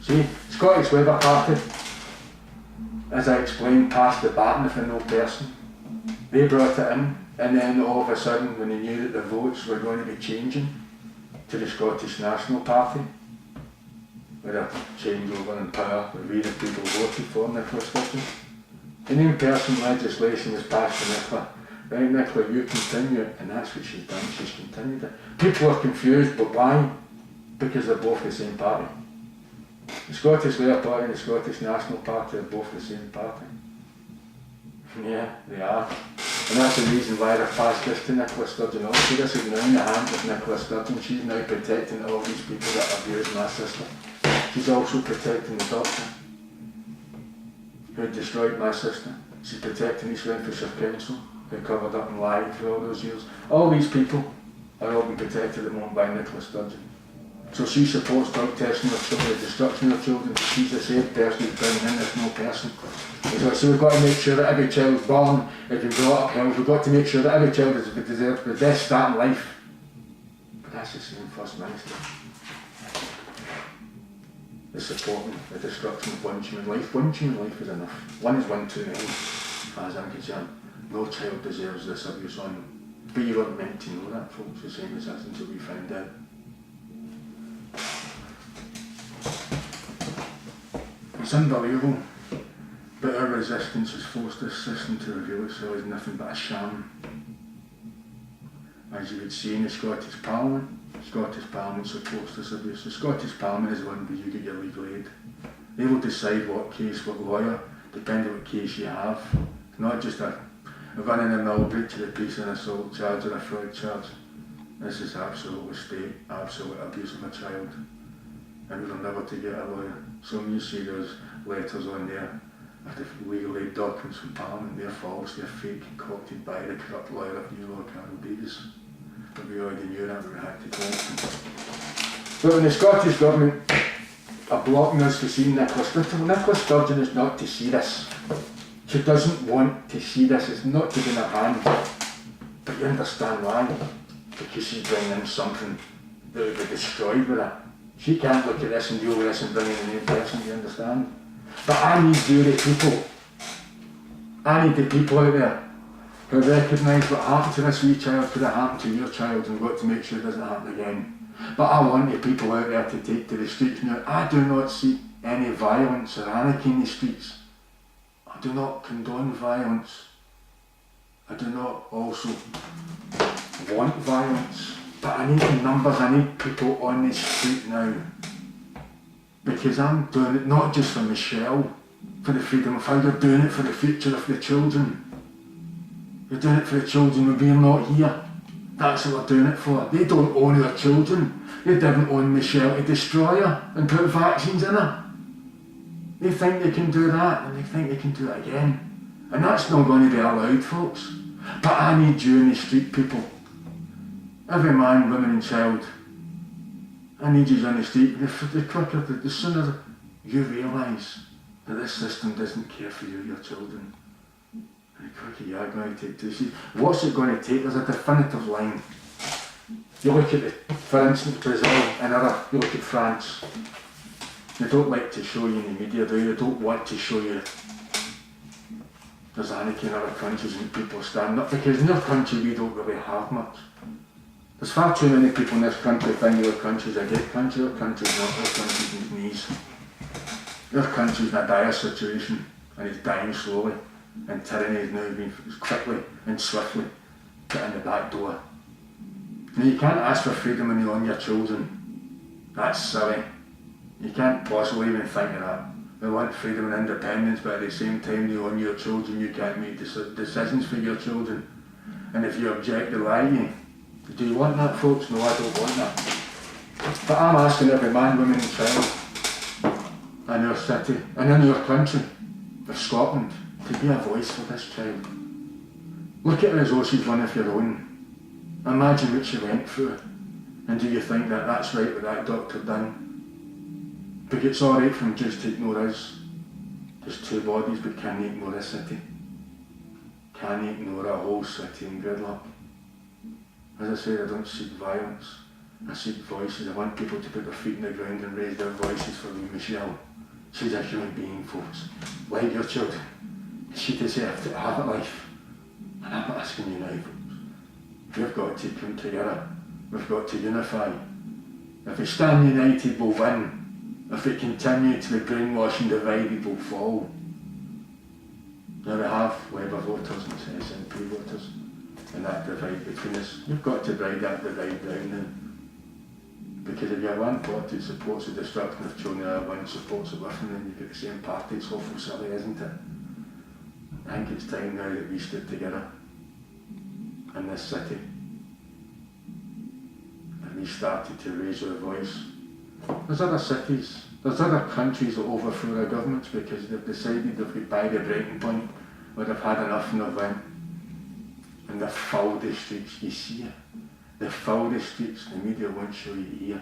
See, Scottish Labour Party, as I explained, passed the baton for no person. They brought it in, and then all of a sudden, when they knew that the votes were going to be changing to the Scottish National Party, with a changeover in power, where we the people voted for Nicola Sturgeon, and in-person legislation was passed for Nicola. Right, Nicola, you continue it, and that's what she's done, she's continued it. People are confused, but why? Because they're both the same party. The Scottish Labour Party and the Scottish National Party are both the same party. Yeah, they are. And that's the reason why they've passed this to Nicola Sturgeon also. This is now in the hands of Nicola Sturgeon. She's now protecting all these people that abuse my sister. She's also protecting the doctor who destroyed my sister. She's protecting East Renfrewshire Council, who covered up and lied for all those years. All these people are all being protected at the moment by Nicola Sturgeon. So she supports drug testing of children, the destruction of children. She's the same person who's bringing in this no person. So we've got to make sure that every child's born, if you've brought up health, we've got to make sure that every child deserves the best start in life. But that's the same First Minister. The supporting the destruction of one human life. One human life is enough. One is one too many, as far as I'm concerned. No child deserves this abuse on them. But you weren't meant to know that, folks, the same as us until we found out. It's unbelievable, but our resistance has forced this system to reveal itself as nothing but a sham. As you would see in the Scottish Parliament supports this abuse. The Scottish Parliament is the one where you get your legal aid. They will decide what case, what lawyer, depending on what case you have. It's not just a run-in-the-mill breach of the peace and assault charge or a fraud charge. This is absolute state, absolute abuse of a child. And we're never to get a lawyer. So when you see those letters on there of the legal aid documents from Parliament, they're false, they're fake, concocted by the corrupt lawyer of New Law, Carol Davis. But we already knew that, we had to collect them. But when the Scottish Government are blocking us to see Nicola Sturgeon is not to see this. She doesn't want to see this, it's not to be in her hand. But you understand why? Because she's bringing in something that would be destroyed with it. She can't look at this and deal with this and bring in a new person, you understand? But I need you, the people. I need the people out there who recognise what happened to this wee child could have happened to your child, and we've got to make sure it doesn't happen again. But I want the people out there to take to the streets now. I do not see any violence or anarchy in the streets. I do not condone violence. I do not also want violence. But I need the numbers, I need people on the street now. Because I'm doing it not just for Michelle, for the freedom of how you're doing it for the future of the children. You're doing it for the children when we're not here. That's what we're doing it for. They don't own our children. They didn't own Michelle to destroy her and put vaccines in her. They think they can do that, and they think they can do it again. And that's not going to be allowed, folks. But I need you in the street, people. Every man, woman and child. I need you on the street. The quicker, the sooner you realise that this system doesn't care for you, your children. And the quicker you are going to take to see. What's it going to take? There's a definitive line. You look at, for instance, Brazil and other, you look at France. They don't like to show you in the media, do you? They don't want to show you there's anarchy in other countries and people stand up, because in their country we don't really have much. There's far too many people in this country think their country's a great country. Their country's not, their country's in its knees. Their country's in a dire situation and it's dying slowly, and tyranny is now being quickly and swiftly put in the back door. Now you can't ask for freedom when you own your children. That's silly. You can't possibly even think of that. They want freedom and independence, but at the same time you own your children, you can't make decisions for your children. And if you object, they lie you. Do you want that, folks? No, I don't want that. But I'm asking every man, woman and child in our city and in our country of Scotland to be a voice for this child. Look at her as though she's one of your own. Imagine what she went through. And do you think that that's right what that doctor done? Because it's alright for him just to ignore us. There's two bodies, but can he ignore a city? Can he ignore a whole city in gridlock? As I said, I don't seek violence. I seek voices. I want people to put their feet in the ground and raise their voices for me, Michelle. She's a human being, folks. Like your children. She deserves to have a life. And I'm asking you now, folks. We've got to come together. We've got to unify. If we stand united, we'll win. If we continue to be brainwashed and divided, we'll fall. Now we have Labour voters and SNP voters, and that divide between us. You've got to break that divide down now. Because if you have one party that supports the destruction of children and one supports uplifting, then you've got the same party. It's awful silly, isn't it? I think it's time now that we stood together in this city and we started to raise our voice. There's other cities, there's other countries that overthrow their governments because they've decided they've got by the breaking point where they've had enough and they've went. And they've fouled the streets, you see it. They foul the streets, the media won't show you here,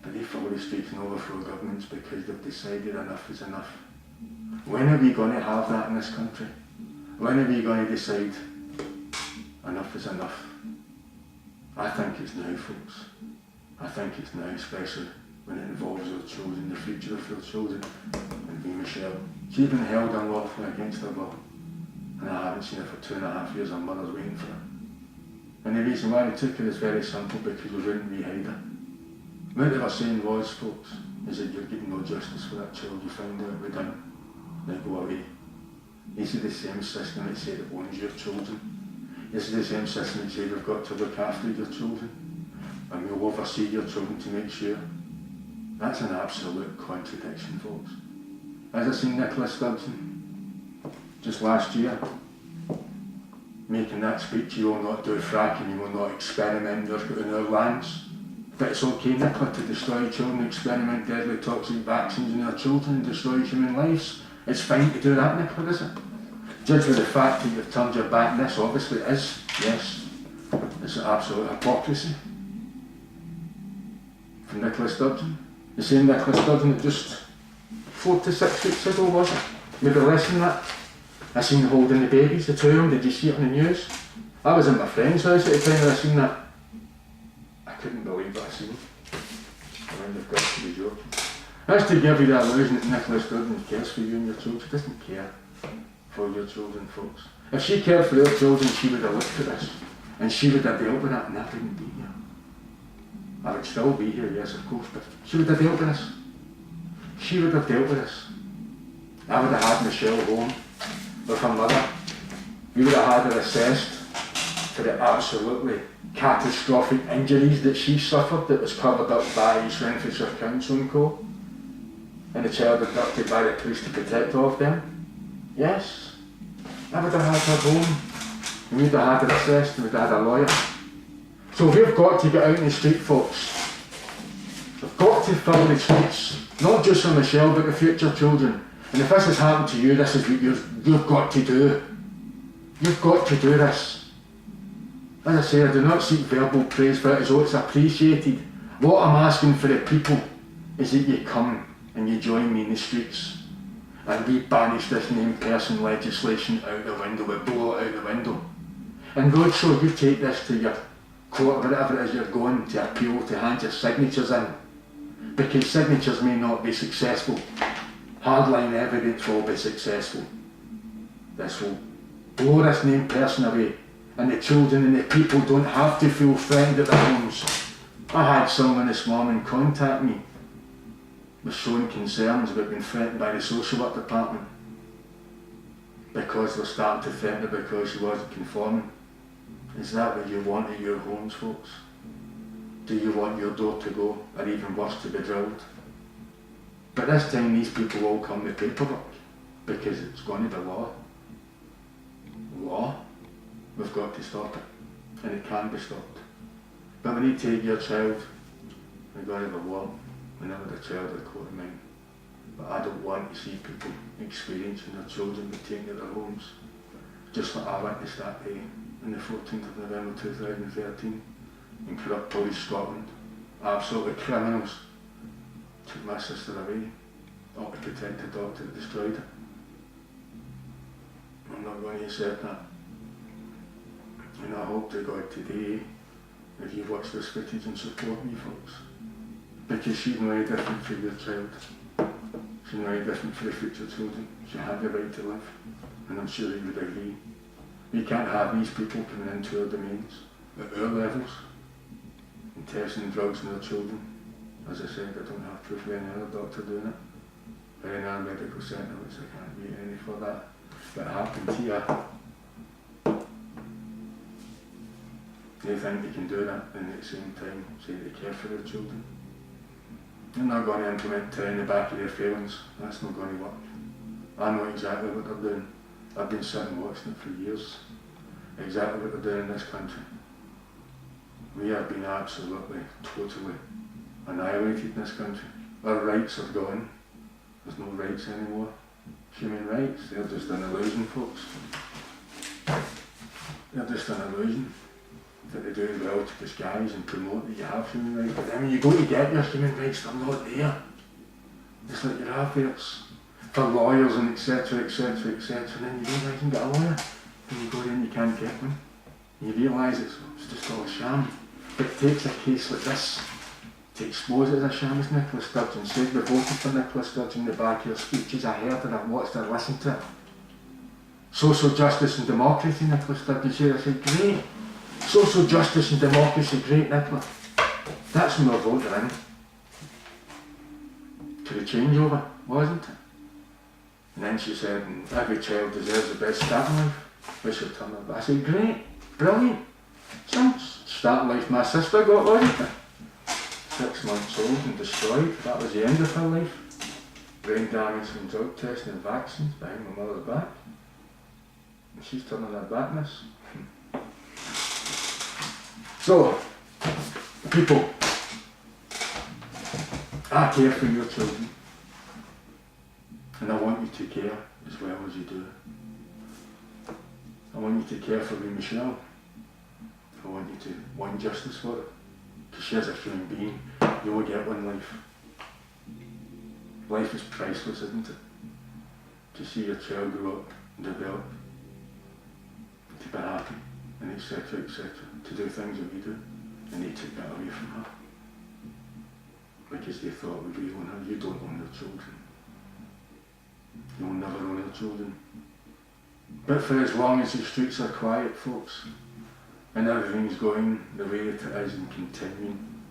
but they foul the streets and overthrow governments because they've decided enough is enough. When are we going to have that in this country? When are we going to decide enough is enough? I think it's now, folks. I think it's now, especially when it involves our children, the future of our children. And me, Michelle, she's been held unlawfully against her will, and I haven't seen her for 2.5 years. Her mother's waiting for her. And the reason why we took her is very simple, because we wouldn't re-hide her. What they were saying was, folks, is that you're getting no justice for that child you found out we done. Now go away. This is the same system that said it owns your children. This is the same system that said we've got to look after your children and we'll oversee your children to make sure. That's an absolute contradiction, folks. As I seen Nicola Sturgeon just last year making that speech, you will not do fracking, you will not experiment in our lands. But it's okay, Nicola, to destroy children, experiment deadly toxic vaccines in our children and destroy human lives. It's fine to do that, Nicola, is it? Judge with the fact that you've turned your back on this, obviously it is, yes. It's an absolute hypocrisy. From Nicola Sturgeon. The same Nicola Sturgeon that just 4 to 6 weeks ago, was it? Maybe less than that. I seen holding the babies, the two of them. Did you see it on the news? I was at my friend's house at the time when I seen that. I couldn't believe what I seen. I mean, they've got to be joking. That's to give you the illusion that Nicola Sturgeon cares for you and your children. She doesn't care for your children, folks. If she cared for her children, she would have looked at this and she would have dealt with it, and I wouldn't be here. I would still be here, yes, of course, but she would have dealt with this. She would have dealt with this. I would have had Michelle home with her mother. We would have had her assessed for the absolutely catastrophic injuries that she suffered that was covered up by East Renfrewshire Council and Co. And the child abducted by the police to protect all of them. Yes, I would have had her home. And we'd have had her assessed and we'd have had a lawyer. So we've got to get out in the street, folks. We've got to fill the streets, not just for Michelle, but the future children. And if this has happened to you, this is what you've got to do. You've got to do this. As I say, I do not seek verbal praise for it as though it's appreciated. What I'm asking for the people is that you come and you join me in the streets and we banish this named person legislation out the window, we blow it out the window. And Roadshow, you take this to your court, whatever it is you're going to appeal, to hand your signatures in. Because signatures may not be successful. Hardline evidence will be successful. This will blow this named person away, and the children and the people don't have to feel threatened at their homes. I had someone this morning contact me with showing concerns about being threatened by the social work department because they're starting to threaten her because she wasn't conforming. Is that what you want at your homes, folks? Do you want your door to go, or even worse, to be drilled? But this time these people will come with paperwork because it's going to be law. Law? We've got to stop it, and it can be stopped. But when you take your child I got to have a walk whenever the child had caught mine. But I don't want to see people experiencing their children being taken to their homes, just like I witnessed that day on the 14th of November 2013 in corrupt Police Scotland. Absolutely criminals took my sister away, not to protect the doctor that destroyed her. I'm not going to accept that. And I hope to God today, if you watch this footage and support me, folks, because she's no any different for your child. She's no any different for the future children. She had the right to live, and I'm sure you would agree. We can't have these people coming into our domains at our levels and testing drugs on their children. As I said, I don't have proof of any other doctor doing it, or any other medical centre, which I can't wait any for that. But it happened here. They think they can do that and at the same time say they care for their children. They're not going to implement in the back of their failings. That's not going to work. I know exactly what they're doing. I've been sitting watching it for years. Exactly what they're doing in this country. We have been absolutely, totally annihilated in this country. Our rights are gone. There's no rights anymore. Human rights, they're just an illusion, folks. They're just an illusion that they do well to disguise and promote that you have human rights. But then when you go to get your human rights, they're not there. It's like your adverts for lawyers and etc, etc, etc, and then you realise you can get a lawyer. And you go in and you can't get one. And you realise it's just all a sham. But it takes a case like this to expose it as a sham, as Nicola Sturgeon said. We voted for Nicola Sturgeon in the back of her speeches. I heard her, I've watched her, listened to it. Social justice and democracy, Nicola Sturgeon said. I said, great. Social justice and democracy, great, Nicola. That's when we're voting in. To the changeover, wasn't it? And then she said, every child deserves the best start in life. Bishop Turner. I said, great, brilliant. Some start in life my sister got, wasn't it? 6 months old and destroyed. That was the end of her life. Brain damage from drug testing and vaccines behind my mother's back. And she's turning her back on us. So, people, I care for your children. And I want you to care as well as you do. I want you to care for me, Michelle. I want you to want justice for her. Because she is a human being. You only get one life. Life is priceless, isn't it? To see your child grow up and develop, to be happy, and etc, etc, to do things that we do. And they took that away from her. Because they thought we own her. You don't own your children. You'll never own your children. But for as long as the streets are quiet, folks, and everything's going the way that it is and continuing,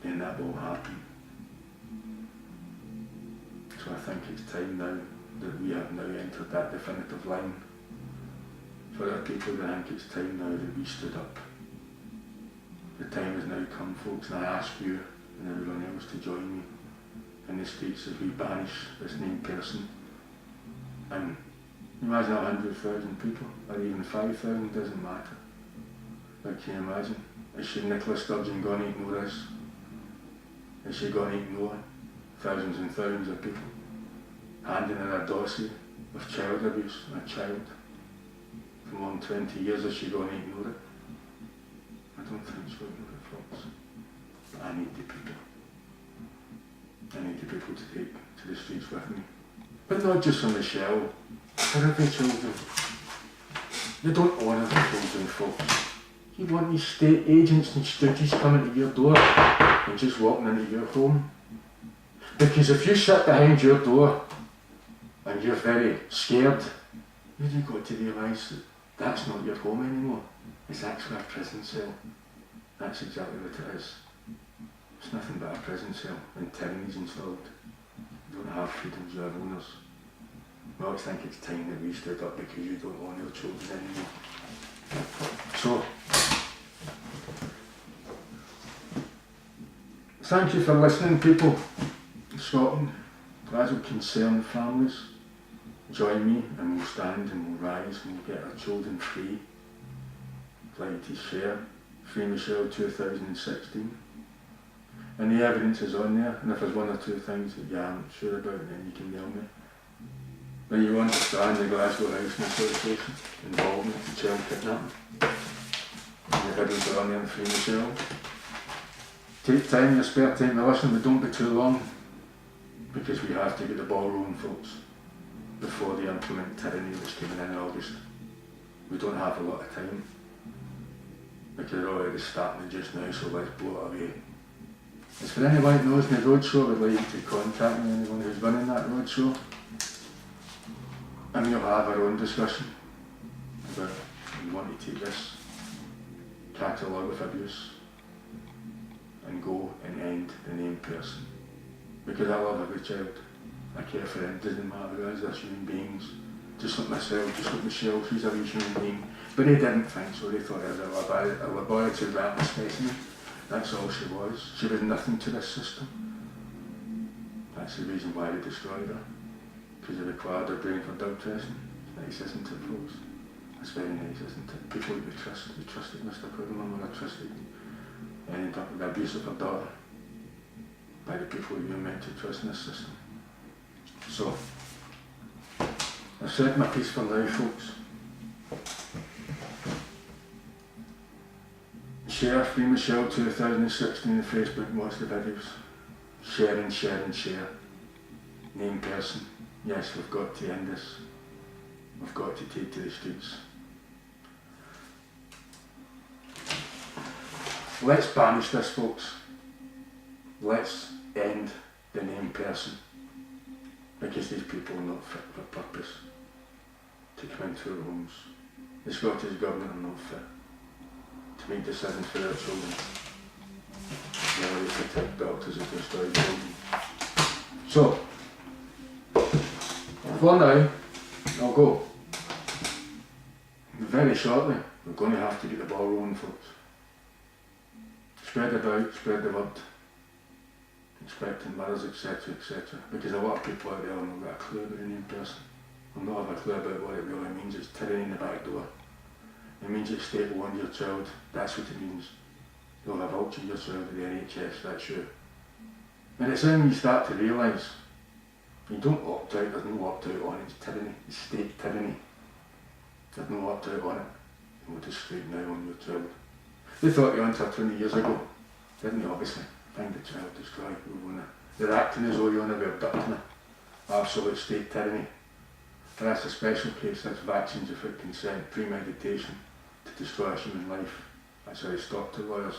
then that will happen. So I think it's time now that we have now entered that definitive line. For our people, I think it's time now that we stood up. The time has now come, folks, and I ask you and everyone else to join me in the streets as we banish this named person. And imagine 100,000 people, or even 5,000, doesn't matter. But can you imagine? Is she Nicola Sturgeon going to ignore us? Is she going to ignore thousands and thousands of people handing her a dossier of child abuse on a child for more than 20 years? Is she going to ignore it? I don't think she's going to ignore it, folks. But I need the people. I need the people to take to the streets with me. But not just for Michelle, for every children. They don't honour the children, folks. You want these state agents and stooges coming to your door and just walking into your home. Because if you sit behind your door and you're very scared, you've got to realise that that's not your home anymore. It's actually a prison cell. That's exactly what it is. It's nothing but a prison cell and tyranny's installed. You don't have freedoms, you have owners. Well, I think it's time that we stood up because you don't own your children anymore. So, thank you for listening, people. Scotland, Glasgow concerned families, join me and we'll stand and we'll rise and we'll get our children free. I'd like to share Free Michelle 2016. And the evidence is on there, and if there's one or two things that you aren't sure about, then you can tell me. But you understand the Glasgow Housing Association involvement in child kidnapping. The videos are on there and free Michelle. Take time, your spare time to listen, but don't be too long, because we have to get the ball rolling, folks, before they implement tyranny that's coming in August. We don't have a lot of time, because they're already starting it just now, so let's blow it away. As for anyone that knows the roadshow, I would like you to contact me, anyone who's running that roadshow, and we'll have our own discussion about we want to take this catalogue of abuse and go and end the named person. Because I love every child. I care for them, doesn't matter who is, they're human beings. Just like myself, just like Michelle, she's a wee human being. But they didn't think so, they thought it was a laboratory rat specimen. That's all she was. She was nothing to this system. That's the reason why they destroyed her. Because they required her brain for drug testing. Nice, isn't it, folks? That's very nice, isn't it? People that we trusted Mr. Puddleman, or trusted, ended up with the abuse of her daughter by the people you're meant to trust in this system. So, I've said my piece for now, folks. Share Free Michelle 2016 on Facebook, watch the videos. Share and share and share. Named person. Yes, we've got to end this. We've got to take to the streets. Let's banish this, folks. Let's end the named person, because these people are not fit for purpose to come into our homes. The Scottish Government are not fit to make decisions for their children. They already protect doctors who destroy children. So, for now, I'll go. Very shortly, we're going to have to get the ball rolling, folks. Spread it out, spread the word. Expecting mothers, etc., etc. Because a lot of people out there have not got a clue about the named person. Will not have a clue about what it really means. It's tyranny in the back door. It means it's staple on your child. That's what it means. You'll have altered your child with the NHS, that's true. And it's when you start to realise you don't opt out, there's no opt out on it. It's tyranny, it's state tyranny. There's no opt out on it. You want to straight now on your child. They thought you until 20 years ago, didn't they, obviously? Find the child, destroy, move on it. They're acting as though you're on a way abducting it. Absolute state tyranny. But that's a special case, that's vaccines without consent, premeditation to destroy a human life. That's how they stop the lawyers.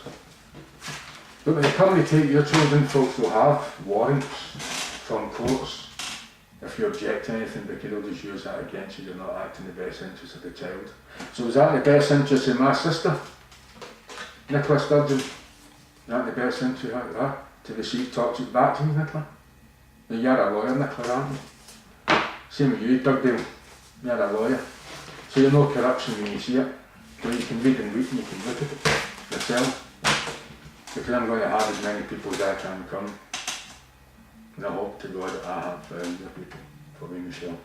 But when they come to take your children, folks will have warrants from courts if you object to anything, because they'll just use that against you. You're not acting in the best interest of the child. So is that in the best interest of my sister, Nicola Sturgeon? Is that in the best interest of her to receive toxic vaccines, Nicola? Now you're a lawyer, Nicola, aren't you? Same with you, Dugdale. You're a lawyer. So you know corruption when you see it. So you can read and read and you can look at it yourself. Because I'm going to have as many people as I can come. And I hope to God that I have found the people for me, Michelle,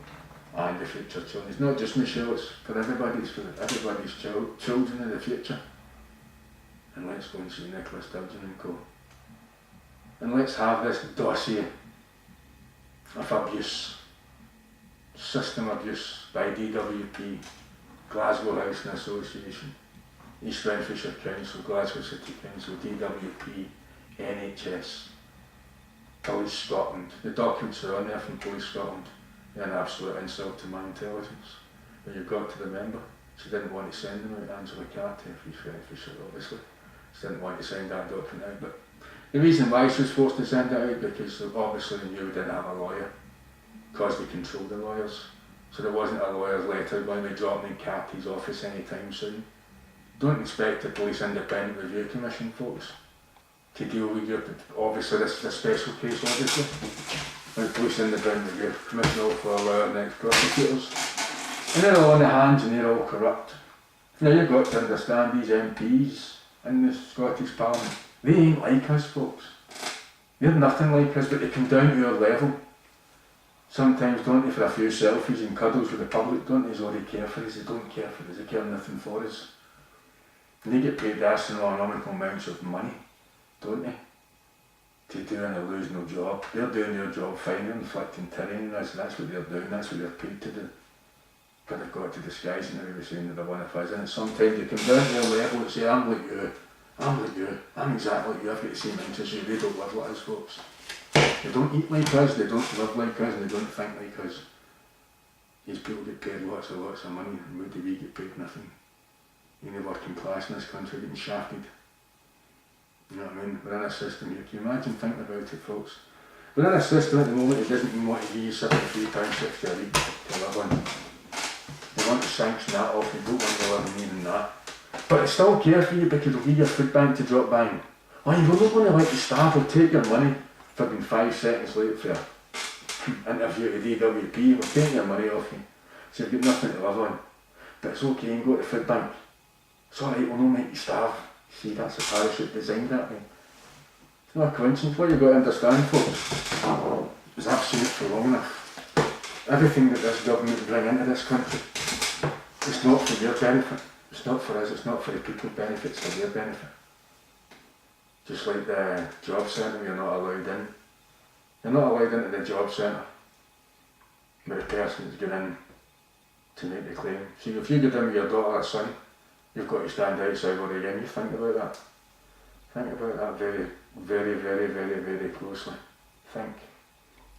and the future children. It's not just Michelle, it's for everybody, it's for everybody's children in the future. And let's go and see Nicola Sturgeon and co. And let's have this dossier of abuse, system abuse by DWP, Glasgow Housing Association, East Renfrewshire Council, Glasgow City Council, DWP, NHS, Police Scotland. The documents are on there from Police Scotland. They're an absolute insult to my intelligence. But you've got to remember, she didn't want to send them out, Angela Carter, East Renfrewshire, obviously. She didn't want to send that document out. But the reason why she was forced to send it out, because obviously they knew we didn't have a lawyer, because they controlled the lawyers. So there wasn't a lawyer's letter going to be dropping in Carty's office anytime soon. Don't expect the Police Independent Review Commission, folks, to deal with your, obviously this is a special case, obviously. The Police Independent Review Commission all for a lawyer and ex-prosecutors. And they're all on the hands and they're all corrupt. Now you've got to understand these MPs in the Scottish Parliament, they ain't like us, folks. They're nothing like us, but they come down to our level. Sometimes, don't they, for a few selfies and cuddles with the public, don't they, as all they care for us, they don't care for us, they care nothing for us. And they get paid astronomical amounts of money, don't they? to doing a losing job. They're doing their job fine, they're inflicting tyranny, that's what they're doing, that's what they're paid to do. But they've got to disguise it, and they were saying that they're one of us, and sometimes they come down to their level and say, I'm like you, I'm exactly like you, I've got the same interests as you, they don't live like us folks. They don't eat like us, they don't live like us, and they don't think like us. These people get paid lots of money, and why do we get paid nothing? You know, working class in this country getting shafted. You know what I mean? We're in a system here. Can you imagine thinking about it, folks? We're in a system at the moment that doesn't even want to give you £73.50 a week to live on. They want to sanction that off, you don't want to live on even that. But they still care for you because they'll give you a food bank to drop by. Oh, you're not going to let the staff will take your money for being 5 seconds late for an interview at the DWP, we'll take your money off you. So you've got nothing to live on. But it's okay, you can go to the food bank. It's alright, we'll not make you starve. See, that's a parachute designed that way. It's not a coincidence. What you've got to understand, folks, is I've seen it for long enough. Everything that this government bring into this country, it's not for your benefit. It's not for us, it's not for the people's benefit, it's for their benefit. Just like the job centre, you're not allowed in. You're not allowed into the job centre with the person that's going in to make the claim. See, if you go down with your daughter or son, you've got to stand outside or again. You think about that. Think about that very, very, very, very, very closely. Think.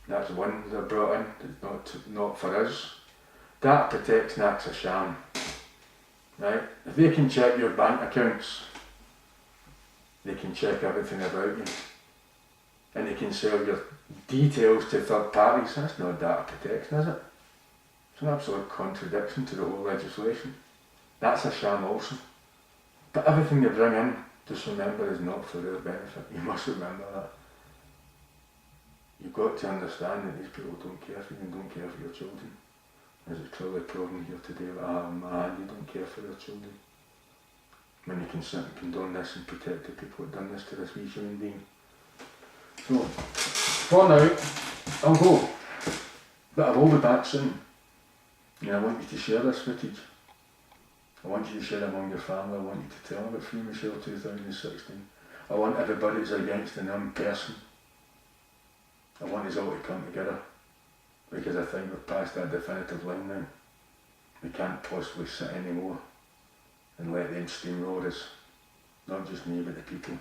That's one they're brought in, not for us. Data protection act's a sham. Right? If they can check your bank accounts, they can check everything about you. And they can sell your details to third parties. That's not data protection, is it? It's an absolute contradiction to the whole legislation. That's a sham also. But everything they bring in, just remember, is not for their benefit. You must remember that. You've got to understand that these people don't care for you and don't care for your children. As it's clearly proven here today, you don't care for your children. When you can sit and condone this and protect the people who've done this to this wee human being. So, for now, I'll go. But I will be back soon. And I want you to share this footage. I want you to share it among your family. I want you to tell them about Free Michelle 2016. I want everybody that's against the non person. I want us all to come together. Because I think we've passed that definitive line now. We can't possibly sit anymore and let them steamroll us. Not just me, but the people.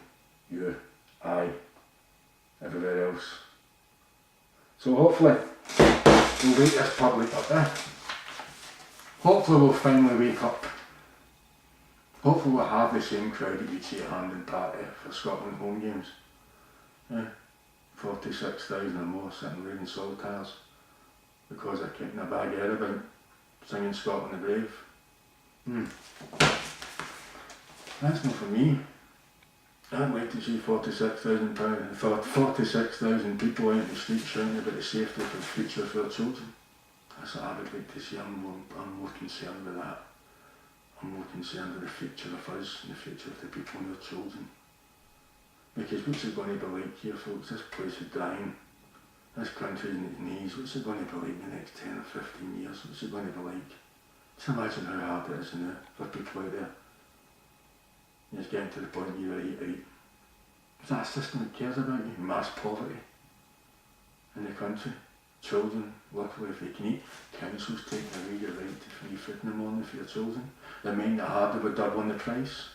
You, I, everywhere else. So hopefully we'll wake this public up there. Hopefully we'll finally wake up. Hopefully we'll have the same crowd that you'd see at Hampden Park for Scotland home games. 46,000 or more sitting wearing solitaires because they're kicking a bag of air about singing Scotland the Brave. That's not for me. I'd like to see 46,000 people out in the street shouting about the safety for the future of their children. That's what I would like to see. I'm more concerned with that. I'm more concerned with the future of us and the future of the people and their children. Because what's it going to be like here, folks? This place is dying. This country's in its knees. What's it going to be like in the next 10 or 15 years? What's it going to be like? Just imagine how hard it is now for people out there. It's getting to the point you eat right. Is that a system that cares about you? Mass poverty in the country. Children, luckily if they can eat, councils taking away your right to free food in the morning for your children. They're making it harder with doubling the price.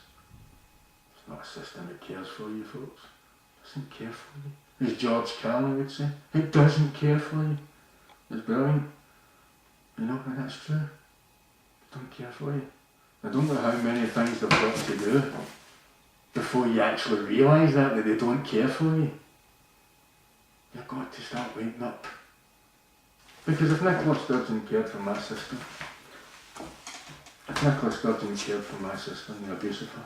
It's not a system that cares for you, folks. It doesn't care for you. As George Carlin would say, it doesn't care for you. It's brilliant. You know, and that's true. It don't care for you. I don't know how many things they've got to do before you actually realise that they don't care for you. You've got to start waking up. Because if Nicola Sturgeon cared for my sister, the abuse of her,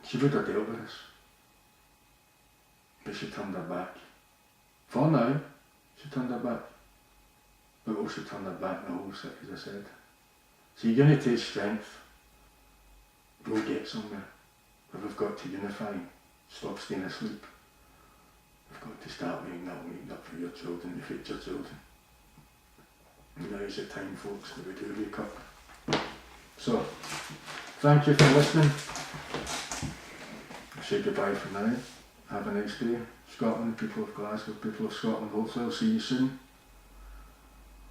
she would have dealt with us. But she turned her back. For now, she turned her back. But also turned her back in the whole city, as I said. So you're going to take strength. We'll get somewhere. But we've got to unify. Stop staying asleep. We've got to start waking up for your children, your future children. And now's the time, folks, that we do wake up. So, thank you for listening. I'll say goodbye for now. Have a nice day, Scotland, people of Glasgow, people of Scotland. Hopefully I'll see you soon.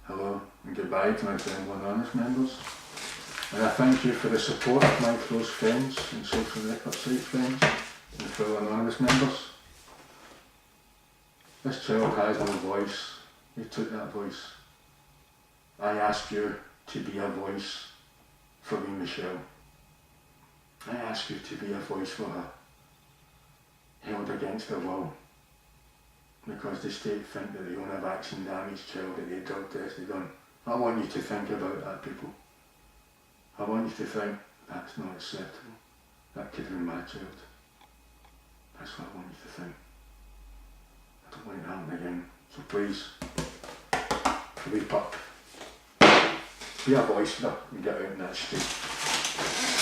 Hello and goodbye to my Trembling Anonymous members. And I thank you for the support of my close friends and social record site friends and fellow Anonymous members. This child has no voice. You took that voice. I ask you to be a voice for me, Michelle. I ask you to be a voice for her, held against her will, because the state think that they own a vaccine damaged child that they drug tested on. I want you to think about that, people. I want you to think, that's not acceptable. That could have been my child. That's what I want you to think. I don't want it to happen again. So please, wake up. Be a voice for her and get out in that street.